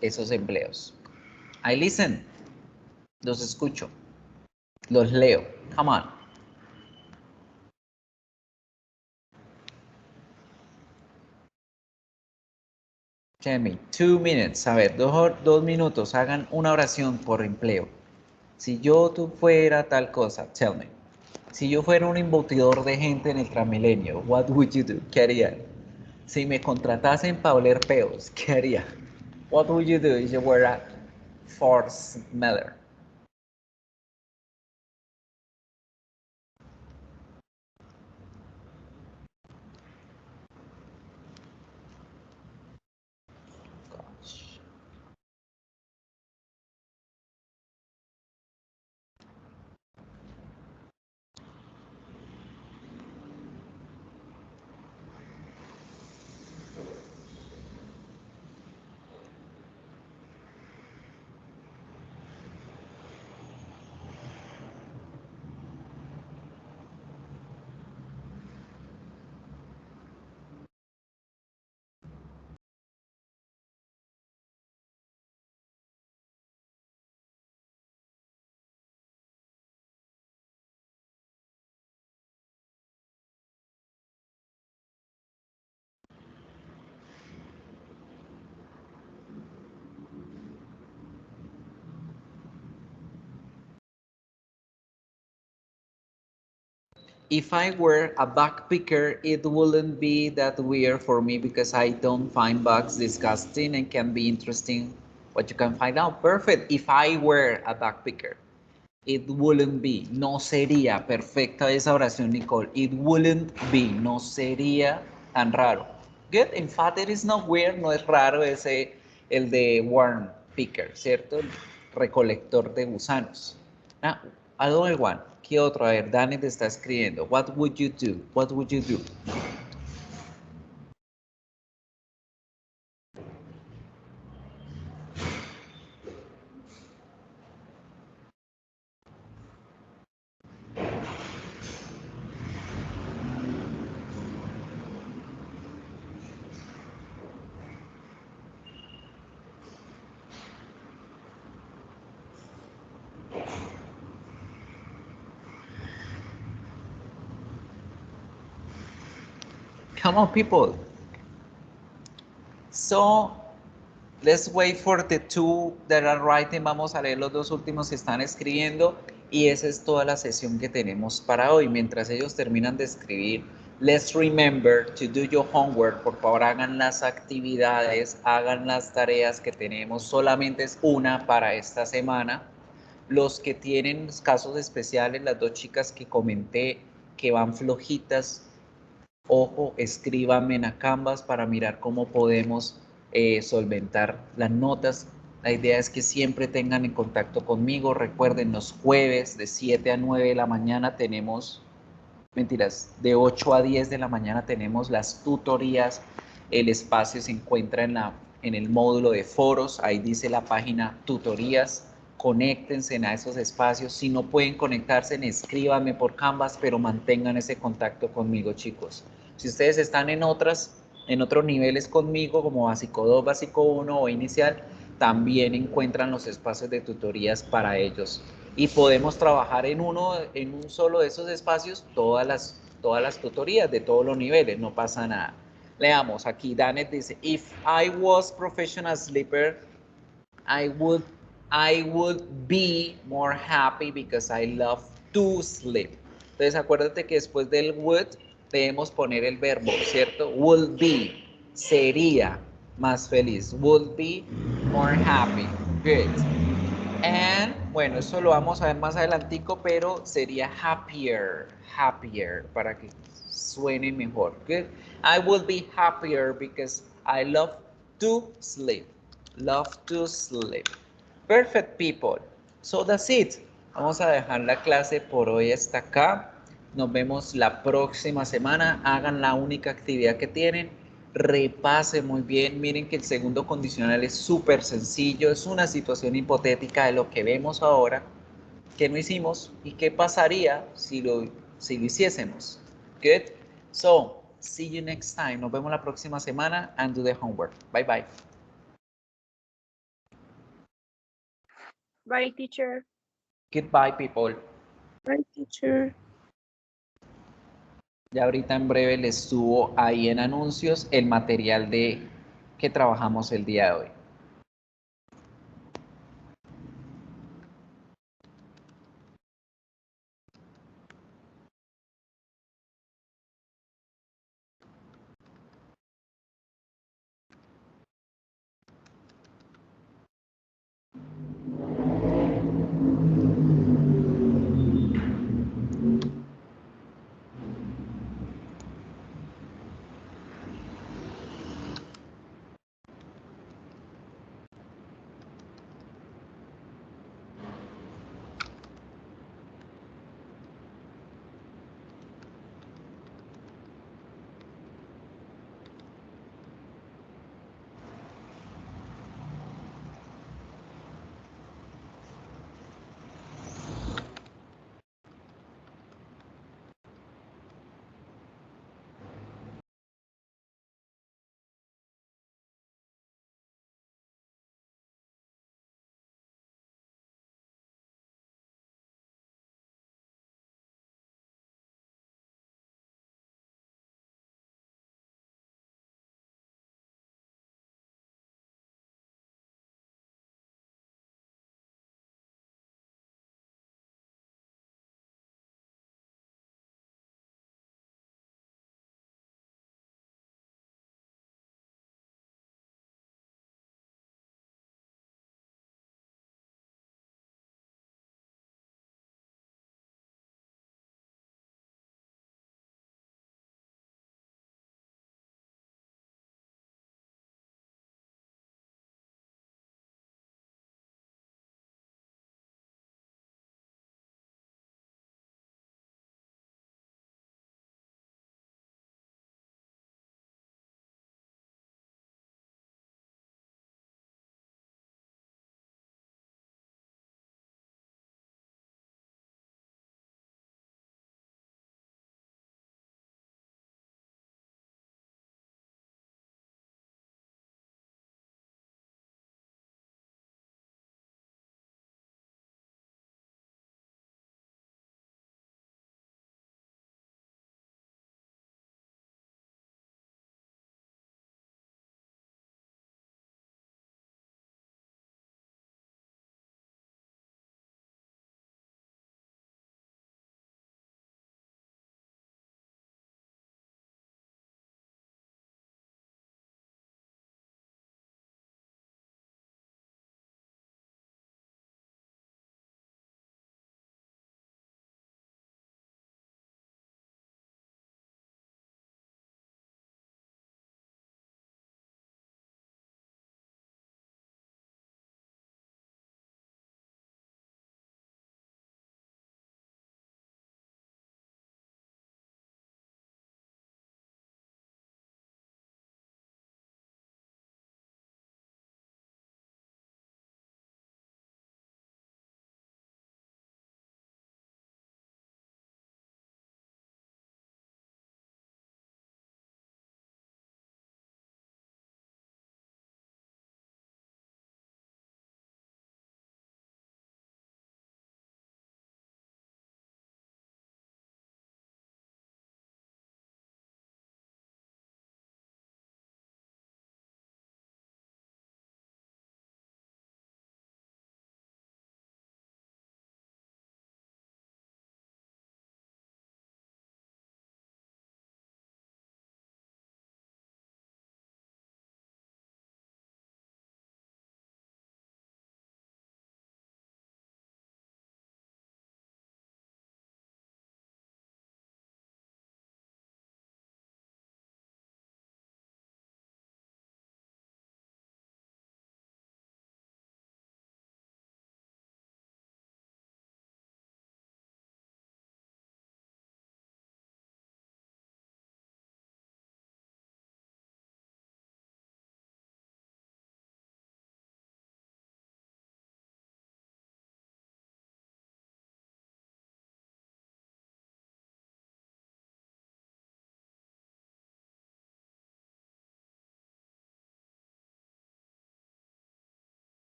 esos empleos? I listen. Los escucho. Los leo. Come on. Tell me, 2 minutes. A ver, 2 minutos. Hagan una oración por empleo. Si yo tú fuera tal cosa, tell me. Si yo fuera un embotidor de gente en el Transmilenio, what would you do? ¿Qué harían? Si me contratasen para oler peos, ¿qué haría? What would you do if you were a fart smeller? If I were a bug picker, it wouldn't be that weird for me because I don't find bugs disgusting and can be interesting what you can find out. Perfect. If I were a bug picker, it wouldn't be. No sería. Perfecta esa oración, Nicole. It wouldn't be. No sería tan raro. Good. In fact, it is not weird. No es raro ese, el de worm picker, ¿cierto? El recolector de gusanos. Now, another one. ¿Qué otro? A ver, Dani te está escribiendo. What would you do? What would you do? Come on, people. So, let's wait for the two that are writing. Vamos a leer los dos últimos que están escribiendo. Y esa es toda la sesión que tenemos para hoy. Mientras ellos terminan de escribir, let's remember to do your homework. Por favor, hagan las actividades, hagan las tareas que tenemos. Solamente es una para esta semana. Los que tienen casos especiales, las dos chicas que comenté que van flojitas, ojo, escríbanme en a Canvas para mirar cómo podemos solventar las notas. La idea es que siempre tengan en contacto conmigo. Recuerden, los jueves de 7 a 9 de la mañana tenemos, mentiras, de 8 a 10 de la mañana tenemos las tutorías. El espacio se encuentra en el módulo de foros. Ahí dice la página tutorías. Conéctense a esos espacios. Si no pueden conectarse, escríbanme por Canvas, pero mantengan ese contacto conmigo, chicos. Si ustedes están en otros niveles conmigo, como básico 2, básico 1 o inicial, también encuentran los espacios de tutorías para ellos. Y podemos trabajar en un solo de esos espacios todas las tutorías de todos los niveles, no pasa nada. Leamos, aquí Danet dice, if I was professional sleeper, I would be more happy because I love to sleep. Entonces acuérdate que después del would debemos poner el verbo, ¿cierto? Would be, sería más feliz. Would be more happy. Good. And, bueno, eso lo vamos a ver más adelantico, pero sería happier, para que suene mejor. Good. I would be happier because I love to sleep. Love to sleep. Perfect, people. So that's it. Vamos a dejar la clase por hoy hasta acá. Nos vemos la próxima semana. Hagan la única actividad que tienen. Repasen muy bien. Miren que el segundo condicional es súper sencillo. Es una situación hipotética de lo que vemos ahora, que no hicimos y qué pasaría si lo hiciésemos. Good. So, see you next time. Nos vemos la próxima semana and do the homework. Bye, bye. Bye, teacher. Goodbye, people. Bye, teacher. Ya ahorita en breve les subo ahí en anuncios el material que trabajamos el día de hoy.